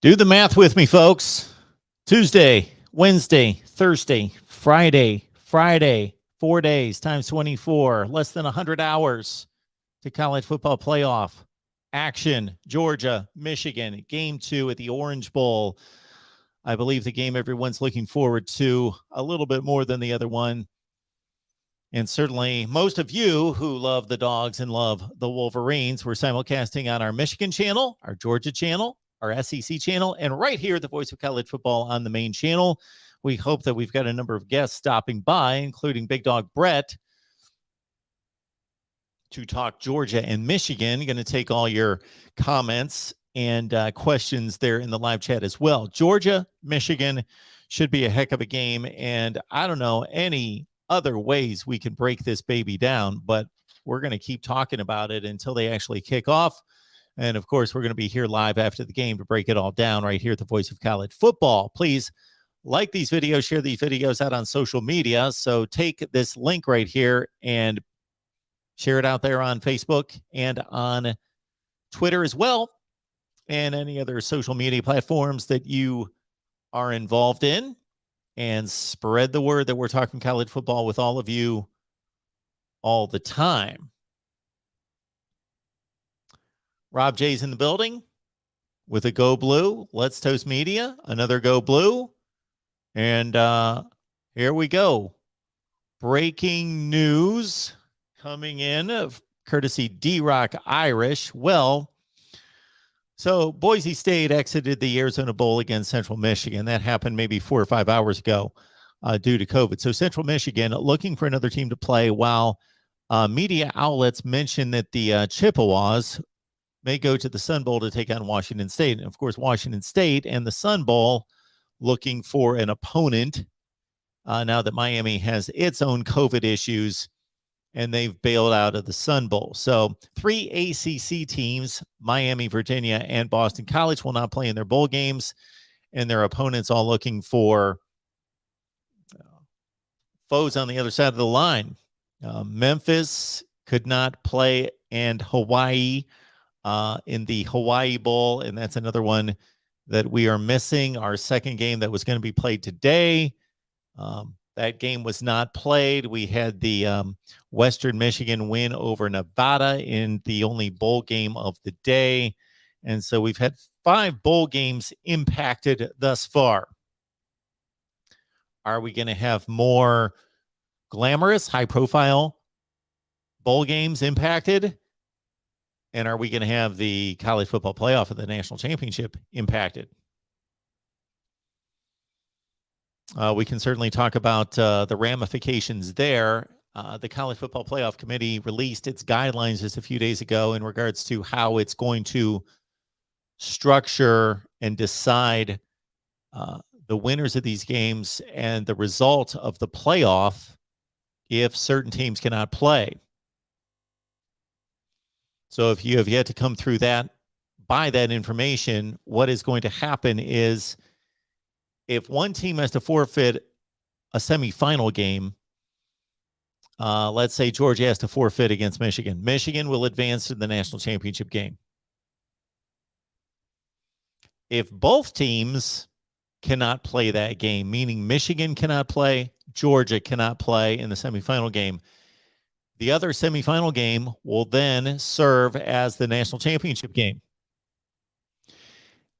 Do the math with me, folks. Tuesday, Wednesday, Thursday, Friday, 4 days times 24, less than 100 hours to college football playoff action. Georgia, Michigan, game 2 at the Orange Bowl. I believe the game everyone's looking forward to a little bit more than the other one. And certainly most of you who love the Dogs and love the Wolverines, we're simulcasting on our Michigan channel, our Georgia channel, our SEC channel, and right here, the Voice of College Football on the main channel. We hope that we've got a number of guests stopping by, including Big Dog Brett, to talk Georgia and Michigan. Going to take all your comments and questions there in the live chat as well. Georgia, Michigan should be a heck of a game, and I don't know any other ways we can break this baby down, but we're going to keep talking about it until they actually kick off. And of course, we're going to be here live after the game to break it all down right here at the Voice of College Football. Please like these videos, share these videos out on social media. So take this link right here and share it out there on Facebook and on Twitter as well, and any other social media platforms that you are involved in, and spread the word that we're talking college football with all of you all the time. Rob J's in the building with a Go Blue. Let's Toast Media, another Go Blue. And here we go. Breaking news coming in of courtesy D-Rock Irish. Well, so Boise State exited the Arizona Bowl against Central Michigan. That happened maybe 4 or 5 hours ago due to COVID. So Central Michigan looking for another team to play, while media outlets mention that the Chippewas may go to the Sun Bowl to take on Washington State. And of course, Washington State and the Sun Bowl looking for an opponent now that Miami has its own COVID issues and they've bailed out of the Sun Bowl. So 3 ACC teams, Miami, Virginia, and Boston College, will not play in their bowl games, and their opponents all looking for foes on the other side of the line. Memphis could not play, and Hawaii in the Hawaii Bowl, and that's another one that we are missing. Our second game that was going to be played today, that game was not played. We had the Western Michigan win over Nevada in the only bowl game of the day, and so we've had 5 bowl games impacted thus far. Are we going to have more glamorous, high-profile bowl games impacted? And are we going to have the college football playoff of the national championship impacted? We can certainly talk about the ramifications there. The College Football Playoff Committee released its guidelines just a few days ago in regards to how it's going to structure and decide the winners of these games and the result of the playoff if certain teams cannot play. So if you have yet to come through that, by that information, what is going to happen is if one team has to forfeit a semifinal game, let's say Georgia has to forfeit against Michigan. Michigan will advance to the national championship game. If both teams cannot play that game, meaning Michigan cannot play, Georgia cannot play in the semifinal game, the other semifinal game will then serve as the national championship game.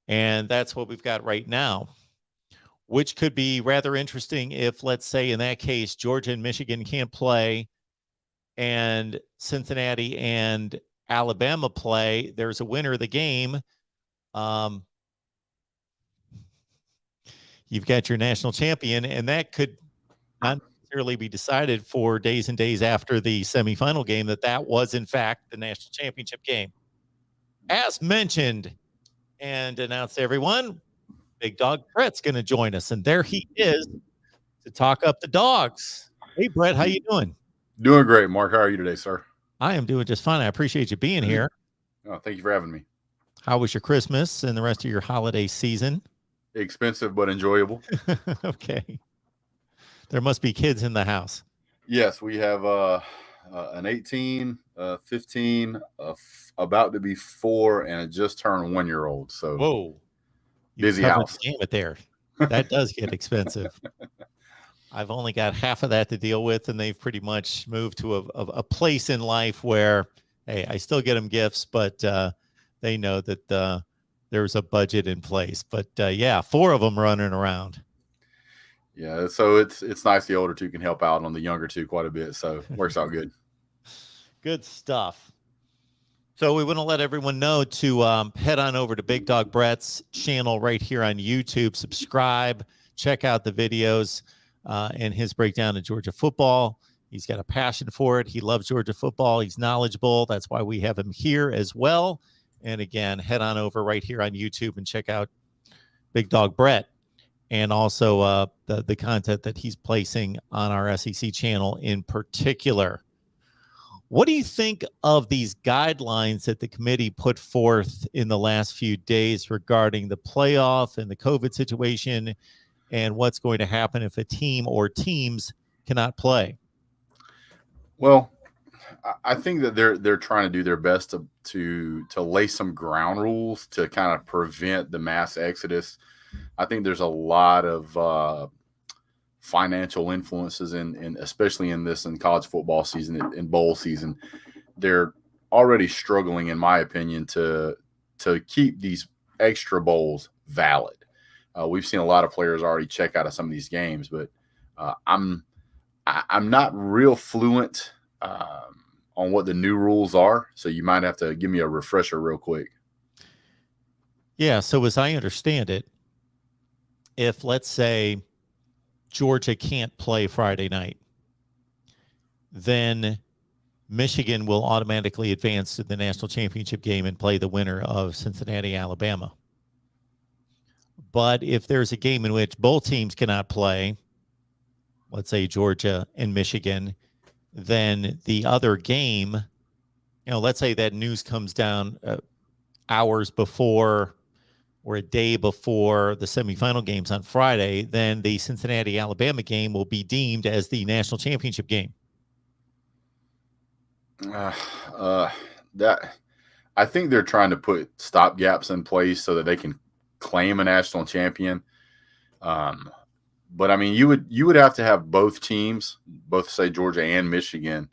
And that's what we've got right now, which could be rather interesting if, let's say, in that case, Georgia and Michigan can't play and Cincinnati and Alabama play. There's a winner of the game. You've got your national champion, and that could not necessarily be decided for days and days after the semifinal game that was, in fact, the national championship game. As mentioned and announced to everyone, Big Dog Brett's going to join us, and there he is to talk up the Dogs. Hey, Brett, how you doing? Doing great, Mark. How are you today, sir? I am doing just fine. I appreciate you being here. Oh, thank you for having me. How was your Christmas and the rest of your holiday season? Expensive but enjoyable. Okay. There must be kids in the house. Yes, we have an 18, 15, about to be 4, and a just turned 1-year-old. So, whoa, Busy covered house. the gamut there. That does get expensive. I've only got half of that to deal with, and they've pretty much moved to a place in life where, hey, I still get them gifts, but they know that there's a budget in place. But yeah, 4 of them running around. Yeah, so it's nice the older 2 can help out on the younger 2 quite a bit, so works out good. Good stuff. So we want to let everyone know to head on over to Big Dog Brett's channel right here on YouTube. Subscribe, check out the videos and his breakdown of Georgia football. He's got a passion for it. He loves Georgia football. He's knowledgeable. That's why we have him here as well. And again, head on over right here on YouTube and check out Big Dog Brett and also the content that he's placing on our SEC channel in particular. What do you think of these guidelines that the committee put forth in the last few days regarding the playoff and the COVID situation and what's going to happen if a team or teams cannot play? Well, I think that they're trying to do their best to lay some ground rules to kind of prevent the mass exodus. I think there's a lot of financial influences in especially in college football season, in bowl season. They're already struggling, in my opinion, to keep these extra bowls valid. We've seen a lot of players already check out of some of these games, but I'm not real fluent on what the new rules are, so you might have to give me a refresher real quick. Yeah, so as I understand it, if let's say Georgia can't play Friday night, then Michigan will automatically advance to the national championship game and play the winner of Cincinnati, Alabama. But if there's a game in which both teams cannot play, let's say Georgia and Michigan, then the other game, let's say that news comes down hours before or a day before the semifinal games on Friday, then the Cincinnati, Alabama game will be deemed as the national championship game. That I think they're trying to put stopgaps in place so that they can claim a national champion. But I mean, you would have to have both teams, both say Georgia and Michigan,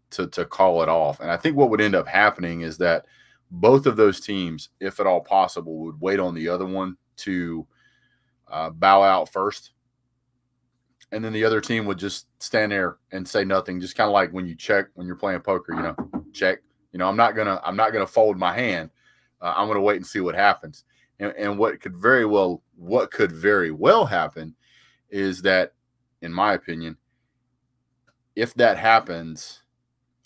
to call it off. And I think what would end up happening is that both of those teams, if at all possible, would wait on the other one to bow out first. And then the other team would just stand there and say nothing, just kind of like when you check when you're playing poker, check. I'm not gonna fold my hand. I'm gonna wait and see what happens. And what could very well happen is that, in my opinion, if that happens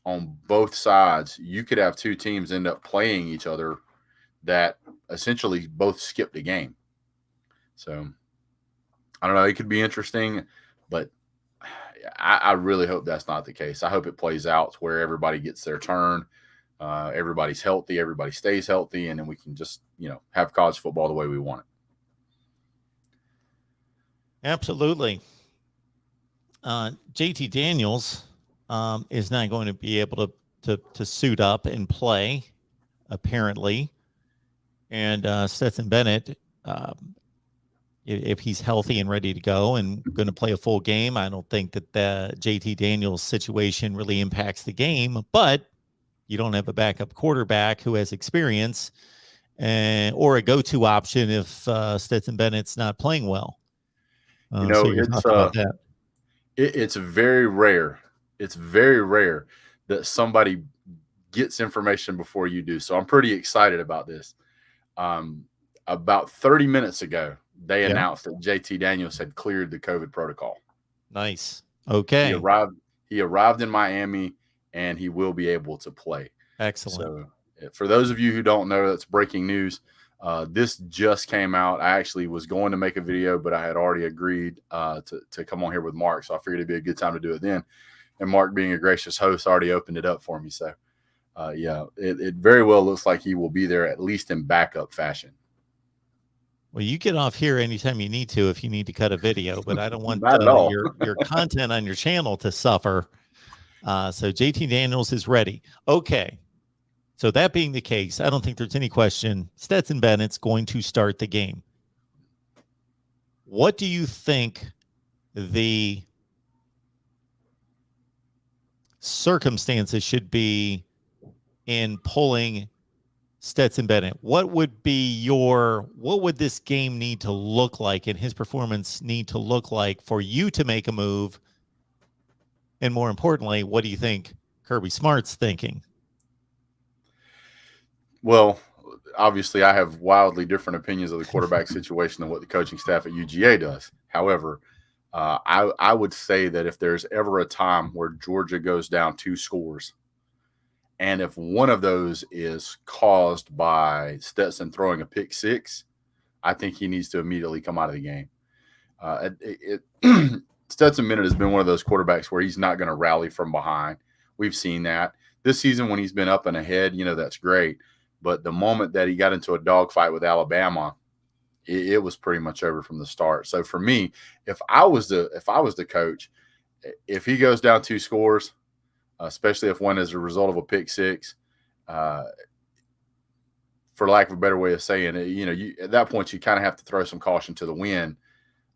on both sides, you could have 2 teams end up playing each other that essentially both skip the game. So I don't know. It could be interesting, but I really hope that's not the case. I hope it plays out to where everybody gets their turn. Everybody's healthy. Everybody stays healthy. And then we can just, have college football the way we want it. Absolutely. JT Daniels is not going to be able to suit up and play, apparently. And Stetson Bennett, if he's healthy and ready to go and going to play a full game, I don't think that the JT Daniels situation really impacts the game. But you don't have a backup quarterback who has experience or a go-to option if Stetson Bennett's not playing well. So you're talking about that. It's very rare. It's very rare that somebody gets information before you do. So I'm pretty excited about this. About 30 minutes ago, they announced that JT Daniels had cleared the COVID protocol. Nice. Okay. He arrived in Miami, and he will be able to play. Excellent. So for those of you who don't know, that's breaking news. This just came out. I actually was going to make a video, but I had already agreed to come on here with Mark. So I figured it'd be a good time to do it then. And Mark, being a gracious host, already opened it up for me. So, it very well looks like he will be there, at least in backup fashion. Well, you get off here anytime you need to if you need to cut a video, but I don't want your content on your channel to suffer. So JT Daniels is ready. Okay. So that being the case, I don't think there's any question Stetson Bennett's going to start the game. What do you think the circumstances should be in pulling Stetson Bennett? What would this game need to look like and his performance need to look like for you to make a move? And more importantly, what do you think Kirby Smart's thinking? Well, obviously, I have wildly different opinions of the quarterback situation than what the coaching staff at UGA does. However, I would say that if there's ever a time where Georgia goes down 2 scores, and if one of those is caused by Stetson throwing a pick six, I think he needs to immediately come out of the game. Stetson Bennett has been one of those quarterbacks where he's not going to rally from behind. We've seen that this season when he's been up and ahead. That's great. But the moment that he got into a dogfight with Alabama, it was pretty much over from the start. So for me, if I was the coach, if he goes down 2 scores, especially if one is a result of a pick six, for lack of a better way of saying it, at that point you kind of have to throw some caution to the wind.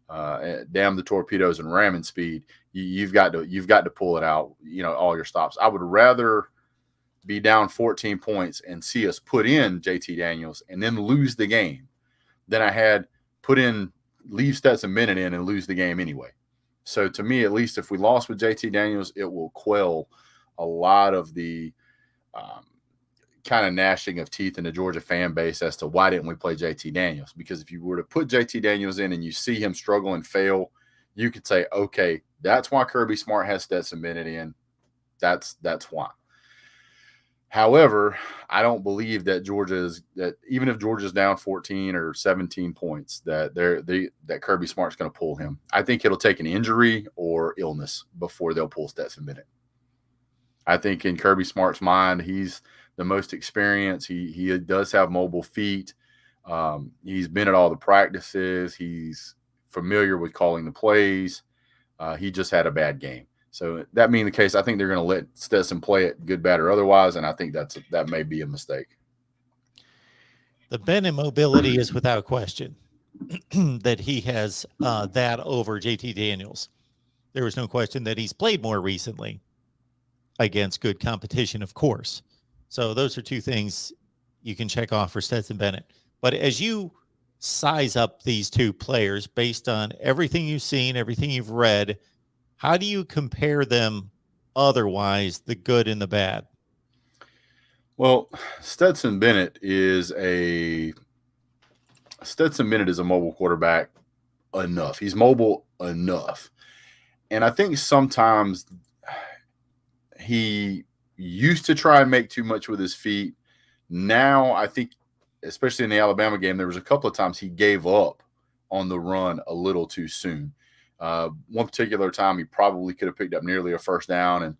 Damn the torpedoes and ramming speed. You've got to pull it out. All your stops. I would rather be down 14 points and see us put in JT Daniels and then lose the game than I had leave Stetson Bennett in and lose the game anyway. So to me, at least if we lost with JT Daniels, it will quell a lot of the kind of gnashing of teeth in the Georgia fan base as to why didn't we play JT Daniels? Because if you were to put JT Daniels in and you see him struggle and fail, you could say, okay, that's why Kirby Smart has Stetson Bennett in. That's why. However, I don't believe that even if Georgia's down 14 or 17 points, that Kirby Smart's going to pull him. I think it'll take an injury or illness before they'll pull Stetson Bennett. I think in Kirby Smart's mind, he's the most experienced. He does have mobile feet. He's been at all the practices. He's familiar with calling the plays. He just had a bad game. So that being the case, I think they're going to let Stetson play it, good, bad, or otherwise, and I think that may be a mistake. The Bennett mobility is without question that he has that over JT Daniels. There was no question that he's played more recently against good competition, of course. So those are 2 things you can check off for Stetson Bennett. But as you size up these 2 players based on everything you've seen, everything you've read, how do you compare them otherwise, the good and the bad? Well, Stetson Bennett is a mobile quarterback enough. He's mobile enough. And I think sometimes he used to try and make too much with his feet. Now, I think, especially in the Alabama game, there was a couple of times he gave up on the run a little too soon. One particular time, he probably could have picked up nearly a first down and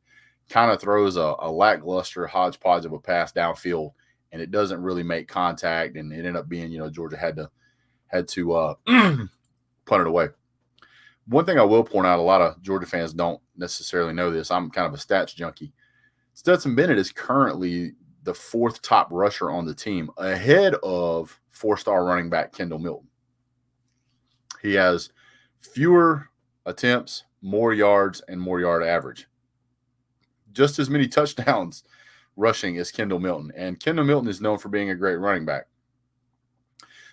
kind of throws a lackluster hodgepodge of a pass downfield, and it doesn't really make contact, and it ended up being, Georgia had to punt it away. One thing I will point out, a lot of Georgia fans don't necessarily know this. I'm kind of a stats junkie. Stetson Bennett is currently the 4th top rusher on the team, ahead of 4-star running back Kendall Milton. He has fewer attempts, more yards, and more yard average. Just as many touchdowns rushing as Kendall Milton. And Kendall Milton is known for being a great running back.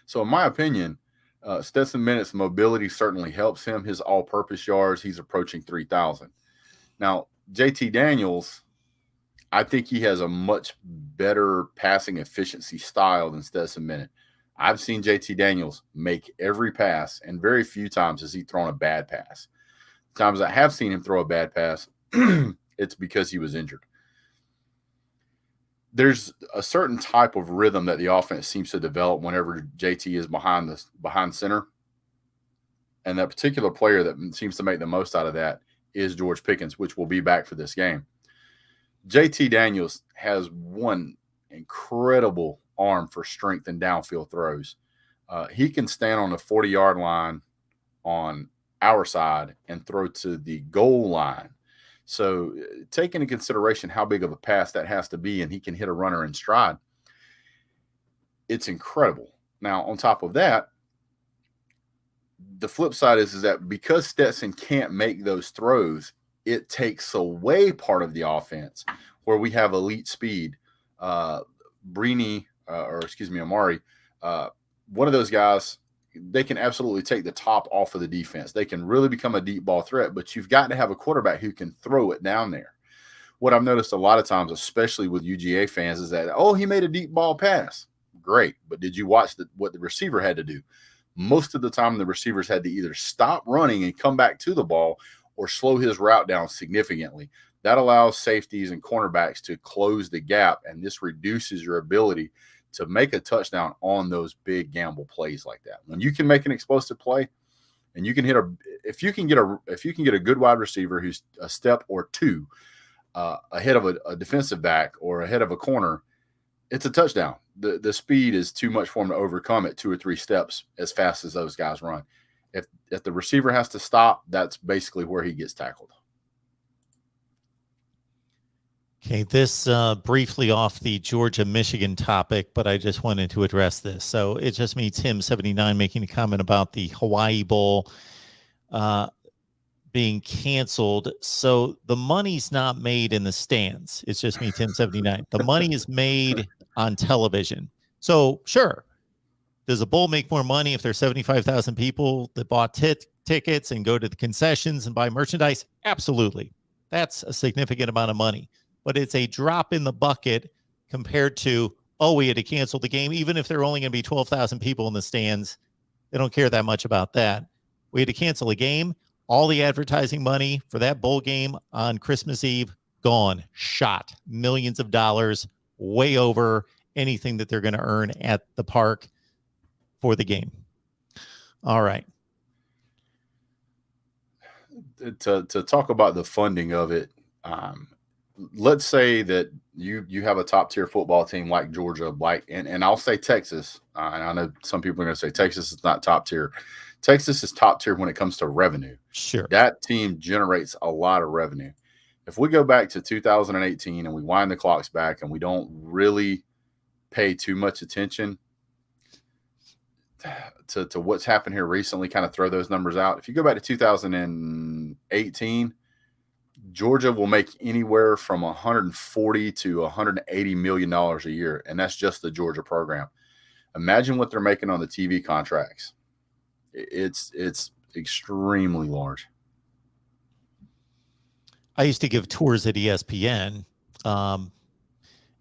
So in my opinion, Stetson Bennett's mobility certainly helps him. His all-purpose yards, he's approaching 3,000. Now, JT Daniels, I think he has a much better passing efficiency style than Stetson Bennett. I've seen JT Daniels make every pass, and very few times has he thrown a bad pass. Times I have seen him throw a bad pass, it's because he was injured. There's a certain type of rhythm that the offense seems to develop whenever JT is behind center. And that particular player that seems to make the most out of that is George Pickens, which will be back for this game. JT Daniels has one incredible arm for strength and downfield throws. He can stand on the 40-yard line on our side and throw to the goal line. So take into consideration how big of a pass that has to be, and he can hit a runner in stride. It's incredible. Now, on top of that, the flip side is that because Stetson can't make those throws, it takes away part of the offense where we have elite speed. Amari, one of those guys, they can absolutely take the top off of the defense. They can really become a deep ball threat, but you've got to have a quarterback who can throw it down there. What I've noticed a lot of times, especially with UGA fans, is that, oh, he made a deep ball pass. Great. But did you watch what the receiver had to do? Most of the time, the receivers had to either stop running and come back to the ball or slow his route down significantly. That allows safeties and cornerbacks to close the gap, and this reduces your ability to make a touchdown on those big gamble plays like that. When you can make an explosive play and you can if you can get a good wide receiver who's a step or two ahead of a defensive back or ahead of a corner, it's a touchdown. The speed is too much for him to overcome it 2 or 3 steps as fast as those guys run. If the receiver has to stop, that's basically where he gets tackled. Okay, this briefly off the Georgia-Michigan topic, but I just wanted to address this. So it's just me, Tim79, making a comment about the Hawaii Bowl being canceled. So the money's not made in the stands. It's just me, Tim79. The money is made on television. So sure, does a bowl make more money if there's 75,000 people that bought tickets and go to the concessions and buy merchandise? Absolutely. That's a significant amount of money. But it's a drop in the bucket compared to, oh, we had to cancel the game. Even if there are only going to be 12,000 people in the stands, they don't care that much about that. We had to cancel a game. All the advertising money for that bowl game on Christmas Eve, gone, shot. Millions of dollars, way over anything that they're going to earn at the park for the game. All right. To talk about the funding of it, let's say that you have a top tier football team like Georgia, and I'll say Texas. And I know some people are going to say Texas is not top tier. Texas is top tier when it comes to revenue. Sure. That team generates a lot of revenue. If we go back to 2018 and we wind the clocks back and we don't really pay too much attention to what's happened here recently, kind of throw those numbers out. If you go back to 2018, Georgia will make anywhere from $140 to $180 million a year, and that's just the Georgia program. Imagine what they're making on the TV contracts. It's extremely large. I used to give tours at ESPN,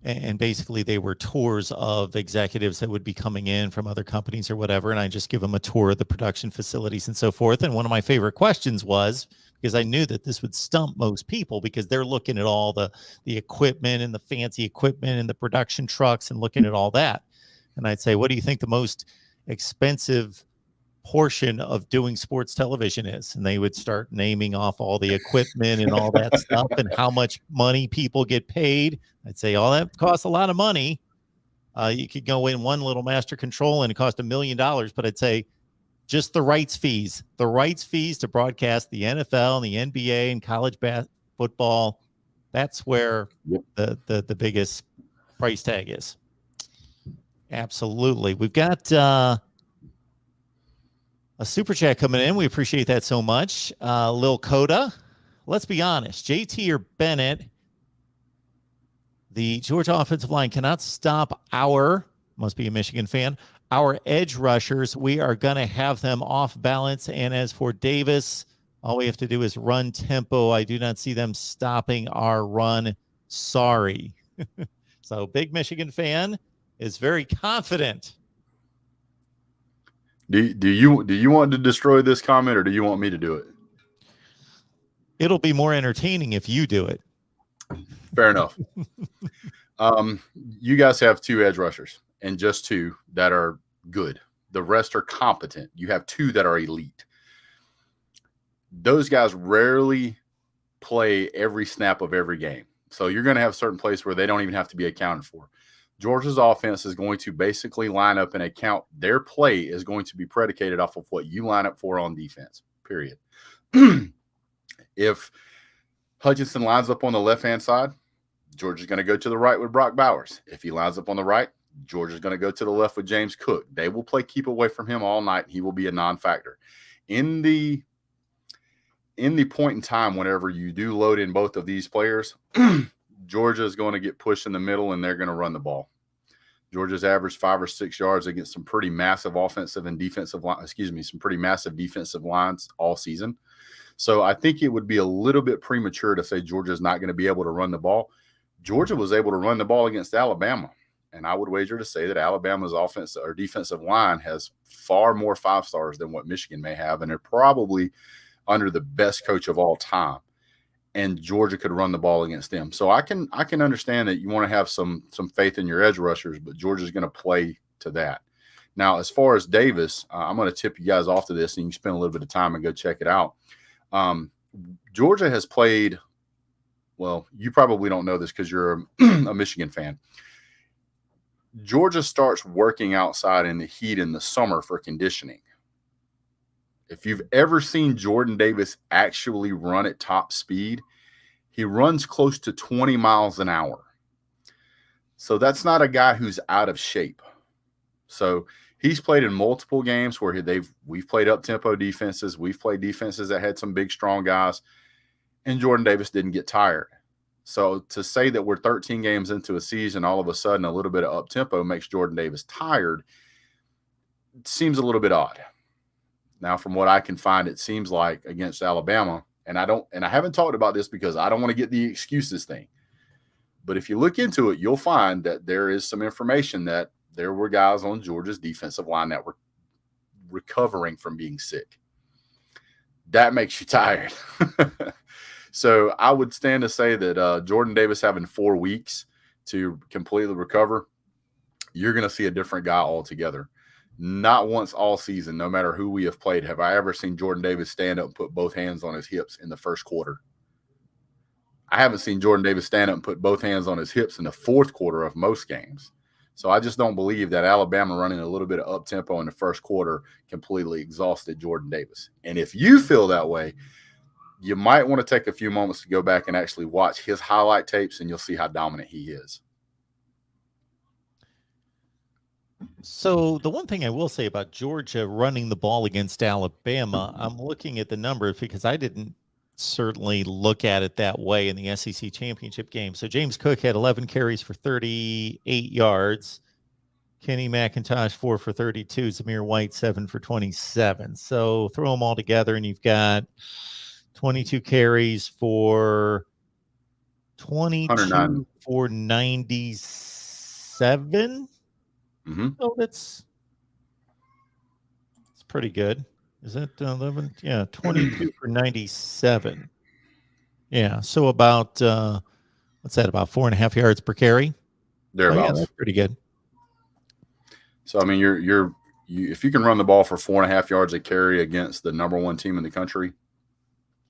and basically they were tours of executives that would be coming in from other companies or whatever, and I just give them a tour of the production facilities and so forth. And one of my favorite questions was, because I knew that this would stump most people because they're looking at all the equipment and the fancy equipment and the production trucks and looking at all that. And I'd say, what do you think the most expensive portion of doing sports television is? And they would start naming off all the equipment and all that stuff and how much money people get paid. I'd say, oh, that costs a lot of money. You could go in one little master control and it cost $1 million, but I'd say just the rights fees to broadcast the NFL and the NBA and college football. That's where the biggest price tag is. Absolutely. We've got a super chat coming in. We appreciate that so much. Lil Coda, let's be honest. JT or Bennett, the Georgia offensive line cannot stop must be a Michigan fan, our edge rushers. We are going to have them off balance. And as for Davis, all we have to do is run tempo. I do not see them stopping our run. Sorry. So big Michigan fan is very confident. Do you want to destroy this comment, or do you want me to do it? It'll be more entertaining if you do it. Fair enough. You guys have 2 edge rushers and just 2 that are good. The rest are competent. You have 2 that are elite. Those guys rarely play every snap of every game. So you're going to have certain plays where they don't even have to be accounted for. Georgia's offense is going to basically line up and account. Their play is going to be predicated off of what you line up for on defense, period. If Hutchinson lines up on the left-hand side, Georgia's going to go to the right with Brock Bowers. If he lines up on the right, Georgia's going to go to the left with James Cook. They will play keep away from him all night. He will be a non-factor. in the point in time, whenever you do load in both of these players, Georgia is going to get pushed in the middle and they're going to run the ball. Georgia's averaged 5 or 6 yards against some pretty massive offensive and defensive line, some pretty massive defensive lines all season. So I think it would be a little bit premature to say Georgia's not going to be able to run the ball. Georgia was able to run the ball against Alabama. And I would wager to say that Alabama's offense or defensive line has far more 5 stars than what Michigan may have. And they're probably under the best coach of all time. And Georgia could run the ball against them. So I can understand that you want to have some faith in your edge rushers, but Georgia's going to play to that. Now, as far as Davis, I'm going to tip you guys off to this, and you can spend a little bit of time and go check it out. Georgia has played, well, you probably don't know this because you're a Michigan fan. Georgia starts working outside in the heat in the summer for conditioning. If you've ever seen Jordan Davis actually run at top speed, he runs close to 20 miles an hour. So that's not a guy who's out of shape. So he's played in multiple games where we've played up-tempo defenses. We've played defenses that had some big, strong guys, and Jordan Davis didn't get tired. So to say that we're 13 games into a season, all of a sudden a little bit of up-tempo makes Jordan Davis tired seems a little bit odd. Now, from what I can find, it seems like against Alabama, and I haven't talked about this because I don't want to get the excuses thing. But if you look into it, you'll find that there is some information that there were guys on Georgia's defensive line that were recovering from being sick. That makes you tired. So I would stand to say that Jordan Davis having 4 weeks to completely recover, you're going to see a different guy altogether. Not once all season, no matter who we have played, have I ever seen Jordan Davis stand up and put both hands on his hips in the first quarter. I haven't seen Jordan Davis stand up and put both hands on his hips in the fourth quarter of most games. So I just don't believe that Alabama running a little bit of up-tempo in the first quarter completely exhausted Jordan Davis. And if you feel that way, you might want to take a few moments to go back and actually watch his highlight tapes, and you'll see how dominant he is. So the one thing I will say about Georgia running the ball against Alabama, I'm looking at the numbers because I didn't certainly look at it that way in the SEC championship game. So James Cook had 11 carries for 38 yards. Kenny McIntosh 4 for 32. Zamir White 7 for 27. So throw them all together and you've got 22 carries for 22 for 97. Mm-hmm. Oh, it's pretty good. Is that 11? Yeah, 22 for 97. Yeah, so about what's that? About 4.5 yards per carry. Thereabouts. Yeah, that's pretty good. So I mean, you if you can run the ball for 4.5 yards a carry against the number 1 team in the country,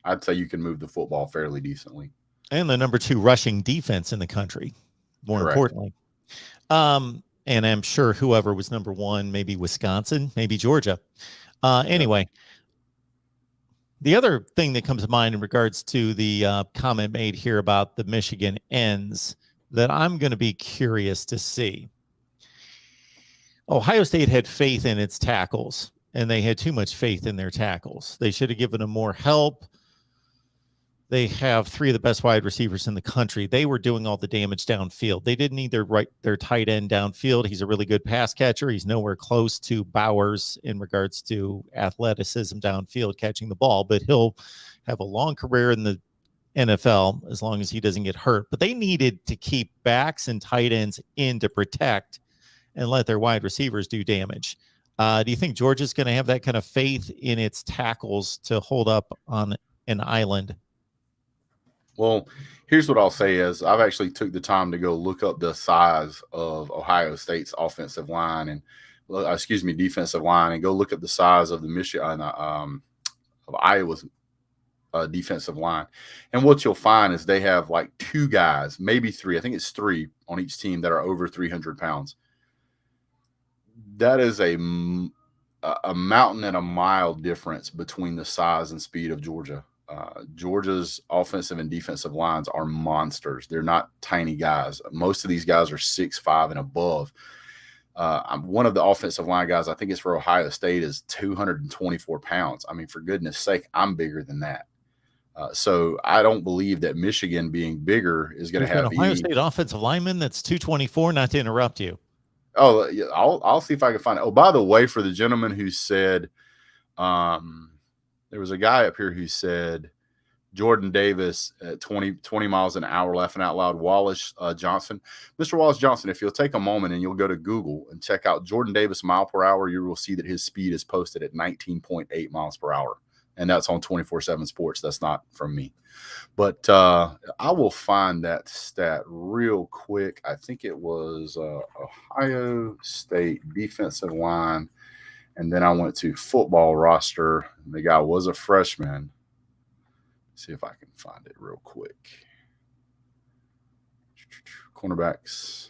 I'd say you can move the football fairly decently. And the number 2 rushing defense in the country, more Correct. importantly. And I'm sure whoever was number 1, maybe Wisconsin, maybe Georgia. Anyway, the other thing that comes to mind in regards to the comment made here about the Michigan ends that I'm going to be curious to see. Ohio State had faith in its tackles, and they had too much faith in their tackles. They should have given them more help. They have 3 of the best wide receivers in the country. They were doing all the damage downfield. They didn't need their tight end downfield. He's a really good pass catcher. He's nowhere close to Bowers in regards to athleticism downfield catching the ball, but he'll have a long career in the NFL as long as he doesn't get hurt. But they needed to keep backs and tight ends in to protect and let their wide receivers do damage. Do you think Georgia's going to have that kind of faith in its tackles to hold up on an island? Well, here's what I'll say is I've actually took the time to go look up the size of Ohio State's offensive line and defensive line, and go look at the size of the Michigan of Iowa's defensive line. And what you'll find is they have like 2 guys, maybe 3. I think it's 3 on each team that are over 300 pounds. That is a mountain and a mile difference between the size and speed of Georgia. Georgia's offensive and defensive lines are monsters. They're not tiny guys. Most of these guys are 6'5" and above. One of the offensive line guys, I think it's for Ohio State, is 224 pounds. I mean, for goodness sake, I'm bigger than that. So I don't believe that Michigan being bigger is going to There's have an Ohio any. State offensive lineman that's 224. Not to interrupt you. Oh, yeah, I'll see if I can find it. Oh, by the way, for the gentleman who said, there was a guy up here who said Jordan Davis at 20 miles an hour, laughing out loud. Wallace Johnson. Mr. Wallace Johnson, if you'll take a moment and you'll go to Google and check out Jordan Davis mile per hour, you will see that his speed is posted at 19.8 miles per hour. And that's on 24/7 Sports. That's not from me. But I will find that stat real quick. I think it was Ohio State defensive line. And then I went to football roster. The guy was a freshman. See if I can find it real quick. Cornerbacks.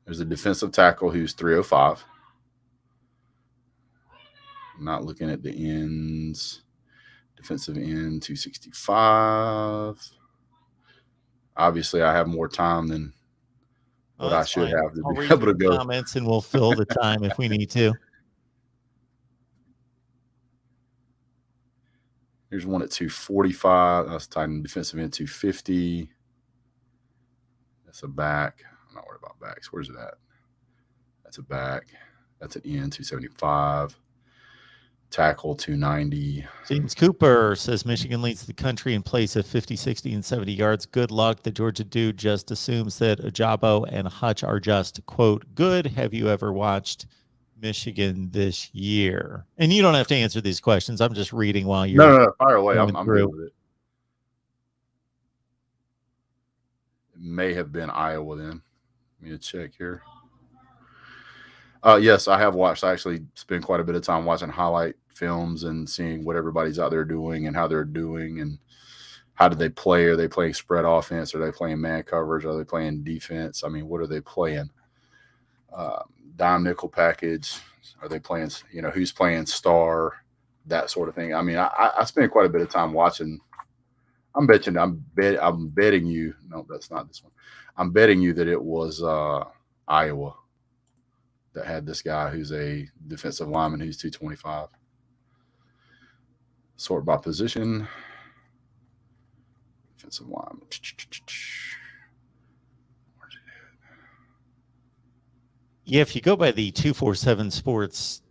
There's a defensive tackle who's 305. I'm not looking at the ends. Defensive end 265. Obviously, I have more time than what I should have to be able to go. Comments, and we'll fill the time if we need to. Here's one at 245. That's tight end defensive end 250. That's a back. I'm not worried about backs. Where's it at? That's a back. That's an end 275. Tackle 290. James Cooper says Michigan leads the country in place of 50, 60, and 70 yards. Good luck. The Georgia dude just assumes that Ajabo and Hutch are just, quote, good. Have you ever watched Michigan this year? And you don't have to answer these questions. I'm just reading while you're. No, fire away. I'm good with it. It may have been Iowa then. Let me check here. Yes, I have watched. I actually spend quite a bit of time watching highlight films and seeing what everybody's out there doing and how they're doing and how do they play. Are they playing spread offense? Are they playing man coverage? Are they playing defense? I mean, what are they playing? Dime nickel package. Are they playing, who's playing star? That sort of thing. I mean, I spend quite a bit of time watching. I'm betting you. No, that's not this one. I'm betting you that it was Iowa that had this guy who's a defensive lineman who's 225. Sort by position. Defensive lineman. Yeah, if you go by the 247 Sports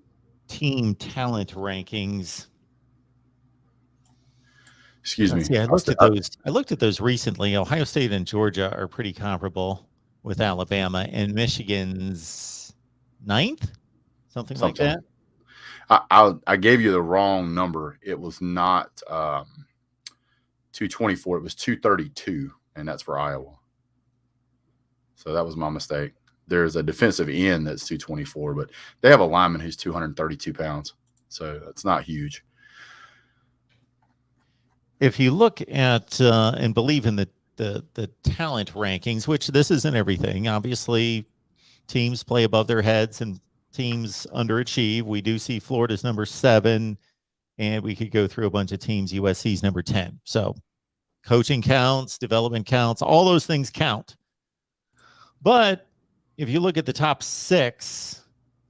team talent rankings. Excuse me. Yeah, I looked at those recently. Ohio State and Georgia are pretty comparable with Alabama, and Michigan's 9th, something like that. I gave you the wrong number. It was not 224. It was 232, and that's for Iowa. So that was my mistake. There's a defensive end that's 224, but they have a lineman who's 232 pounds. So it's not huge. If you look at and believe in the talent rankings, which this isn't everything, obviously teams play above their heads and teams underachieve. We do see Florida's number 7, and we could go through a bunch of teams. USC's number 10. So coaching counts, development counts, all those things count. But if you look at the top 6,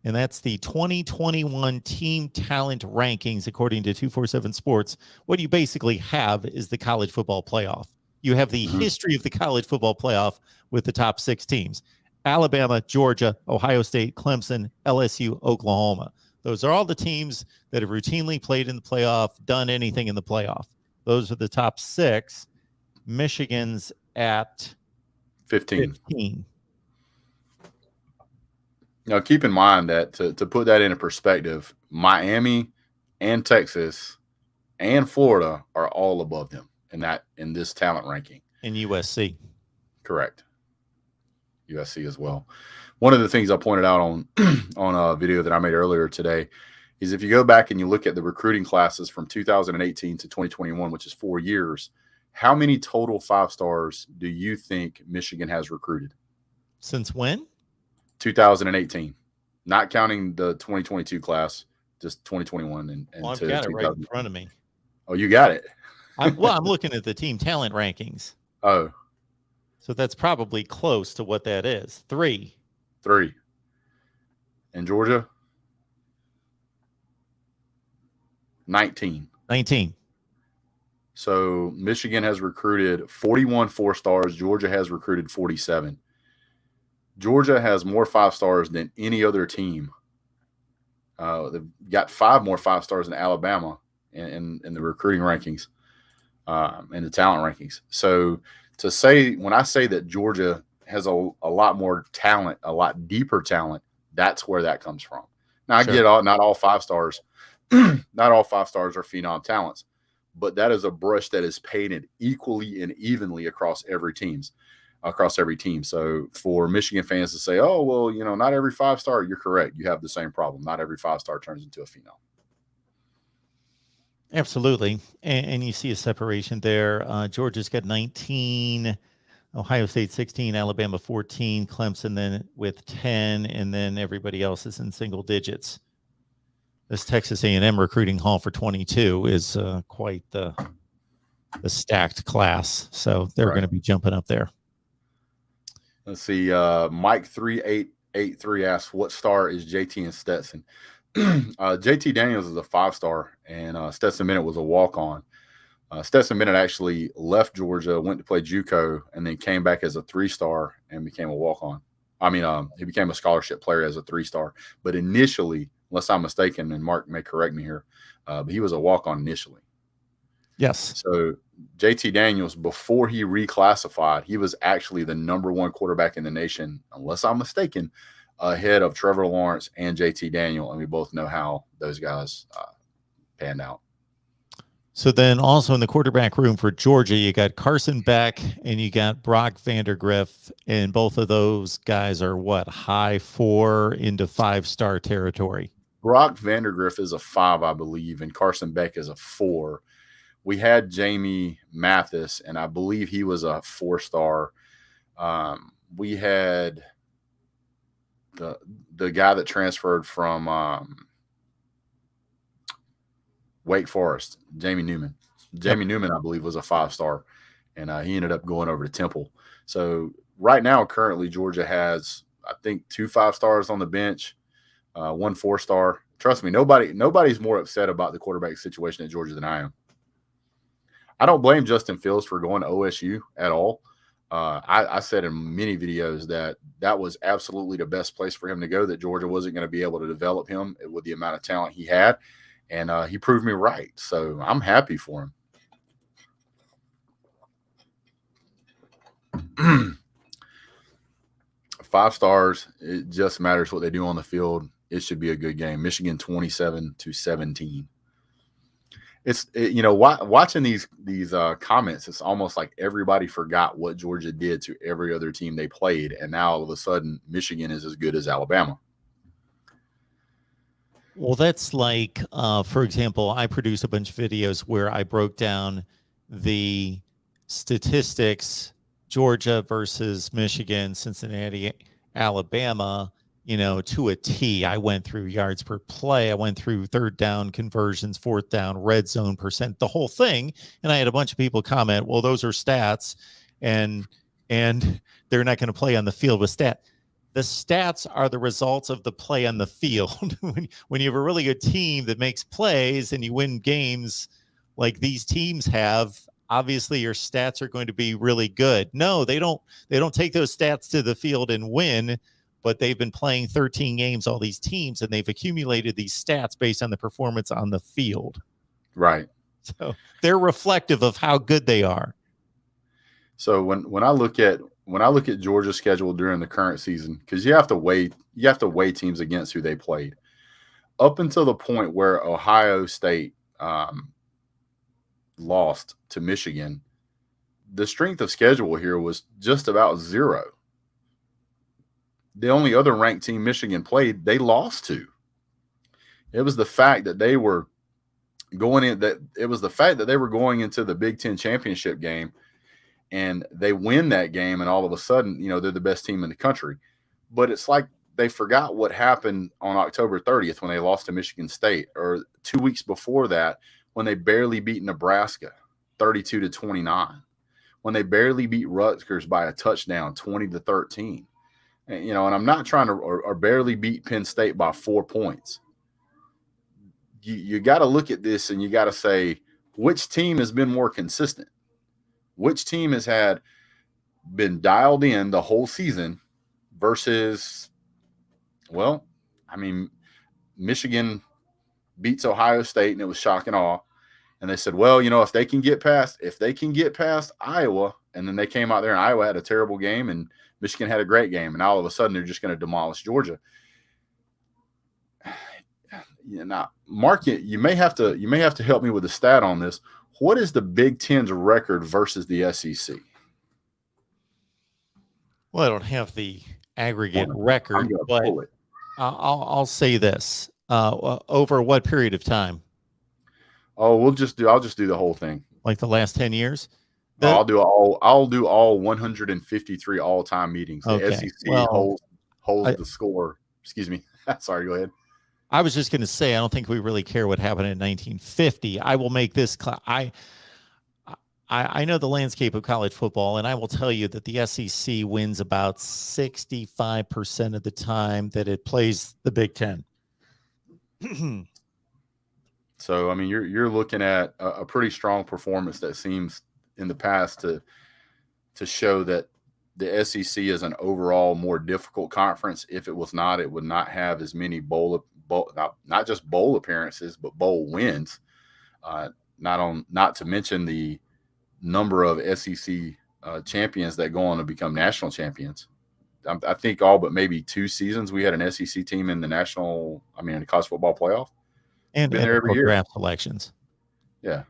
and that's the 2021 team talent rankings, according to 247 Sports, what you basically have is the college football playoff. You have the history of the college football playoff with the top 6 teams. Alabama, Georgia, Ohio State, Clemson, LSU, Oklahoma. Those are all the teams that have routinely played in the playoff, done anything in the playoff. Those are the top 6. Michigan's at 15. Now, keep in mind that to put that into perspective, Miami and Texas and Florida are all above them in this talent ranking. And USC. Correct. USC as well. One of the things I pointed out on a video that I made earlier today is if you go back and you look at the recruiting classes from 2018 to 2021, which is 4 years, how many total 5-stars do you think Michigan has recruited? Since when? 2018. Not counting the 2022 class, just 2021. And I've got it right in front of me. Oh, you got it? I'm looking at the team talent rankings. Oh. So that's probably close to what that is. 3. 3. And Georgia? 19. 19. So Michigan has recruited 41 4-stars. Georgia has recruited 47. Georgia has more 5-stars than any other team. They've got 5 more 5-stars than Alabama in the recruiting rankings and the talent rankings. So to say, when I say that Georgia has a lot more talent, a lot deeper talent, that's where that comes from. Now, Sure. I get not all 5-stars, not all 5-stars are phenom talents, but that is a brush that is painted equally and evenly across every team. So for Michigan fans to say, oh, well, not every 5-star, you're correct. You have the same problem. Not every 5-star turns into a phenom. Absolutely. And you see a separation there. Georgia's got 19, Ohio State 16, Alabama 14, Clemson then with 10, and then everybody else is in single digits. This Texas A&M recruiting haul for 22 is quite the stacked class. So they're going to be jumping up there. Let's see. Mike 3883 asks, what star is JT and Stetson? JT Daniels is a 5-star, and Stetson Bennett was a walk-on. Stetson Bennett actually left Georgia, went to play JUCO, and then came back as a 3-star and became a walk-on. He became a scholarship player as a 3-star. But initially, unless I'm mistaken, and Mark may correct me here, but he was a walk-on initially. Yes. So JT Daniels, before he reclassified, he was actually the number 1 quarterback in the nation, unless I'm mistaken, ahead of Trevor Lawrence and JT Daniel. And we both know how those guys panned out. So then also in the quarterback room for Georgia, you got Carson Beck and you got Brock Vandergriff. And both of those guys are high 4 into 5-star territory. Brock Vandergriff is a 5, I believe, and Carson Beck is a 4. We had Jamie Mathis, and I believe he was a 4-star. We had the guy that transferred from Wake Forest, Jamie Newman. Jamie Newman, I believe, was a 5-star, and he ended up going over to Temple. So right now, currently, Georgia has, I think, 2 5-stars on the bench, 1 4-star. Trust me, nobody's more upset about the quarterback situation at Georgia than I am. I don't blame Justin Fields for going to OSU at all. I said in many videos that was absolutely the best place for him to go, that Georgia wasn't going to be able to develop him with the amount of talent he had. And he proved me right. So I'm happy for him. 5 stars, it just matters what they do on the field. It should be a good game. Michigan 27-17. Watching these comments, it's almost like everybody forgot what Georgia did to every other team they played, and now all of a sudden Michigan is as good as Alabama. Well, that's like, for example, I produce a bunch of videos where I broke down the statistics, Georgia versus Michigan, Cincinnati, Alabama, to a T. I went through yards per play. I went through 3rd down conversions, 4th down, red zone percent, the whole thing. And I had a bunch of people comment, well, those are stats and they're not going to play on the field with stats. The stats are the results of the play on the field. when you have a really good team that makes plays and you win games like these teams have, obviously your stats are going to be really good. No, they don't take those stats to the field and win, but they've been playing 13 games, all these teams, and they've accumulated these stats based on the performance on the field. Right. So they're reflective of how good they are. So when I look at Georgia's schedule during the current season, because you have to weigh teams against who they played, up until the point where Ohio State lost to Michigan, the strength of schedule here was just about 0. The only other ranked team Michigan played, they lost to. It was the fact that they were going into the Big Ten championship game, and they win that game, and all of a sudden, they're the best team in the country. But it's like they forgot what happened on October 30th when they lost to Michigan State, or 2 weeks before that when they barely beat Nebraska 32-29, when they barely beat Rutgers by a touchdown, 20-13. And I'm not trying to, or barely beat Penn State by 4 points. You got to look at this and you got to say, which team has been more consistent? Which team has been dialed in the whole season versus, well, I mean, Michigan beats Ohio State and it was shock and awe. And they said, well, if they can get past Iowa, and then they came out there and Iowa had a terrible game and Michigan had a great game, and all of a sudden they're just going to demolish Georgia. Now, Mark, you may have to help me with the stat on this. What is the Big Ten's record versus the SEC? Well, I don't have the aggregate record, but I'll say this: over what period of time? Oh, I'll just do the whole thing. Like the last 10 years? I'll do all 153 all-time meetings. The Okay. SEC holds the score. Excuse me. Sorry, go ahead. I was just going to say, I don't think we really care what happened in 1950. I will make this. I know the landscape of college football, and I will tell you that the SEC wins about 65% of the time that it plays the Big Ten. So, I mean, you're looking at a pretty strong performance that seems in the past to show that the SEC is an overall more difficult conference. If it was not, it would not have as many not just bowl appearances, but bowl wins. Not to mention the number of SEC champions that go on to become national champions. I think all but maybe 2 seasons we had an SEC team in the in the college football playoff. And been there every year. Draft selections. Yeah.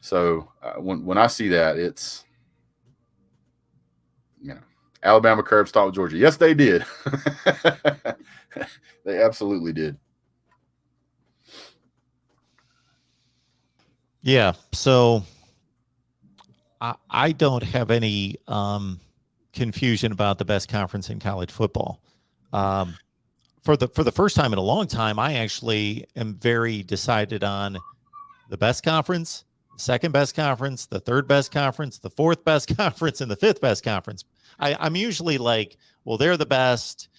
So when I see that, it's Alabama curb stomped Georgia. Yes, they did. They absolutely did. Yeah. So I don't have any confusion about the best conference in college football. For the first time in a long time, I actually am very decided on the best conference, the second best conference, the third best conference, the fourth best conference, and the fifth best conference. I'm usually like, well, they're the best,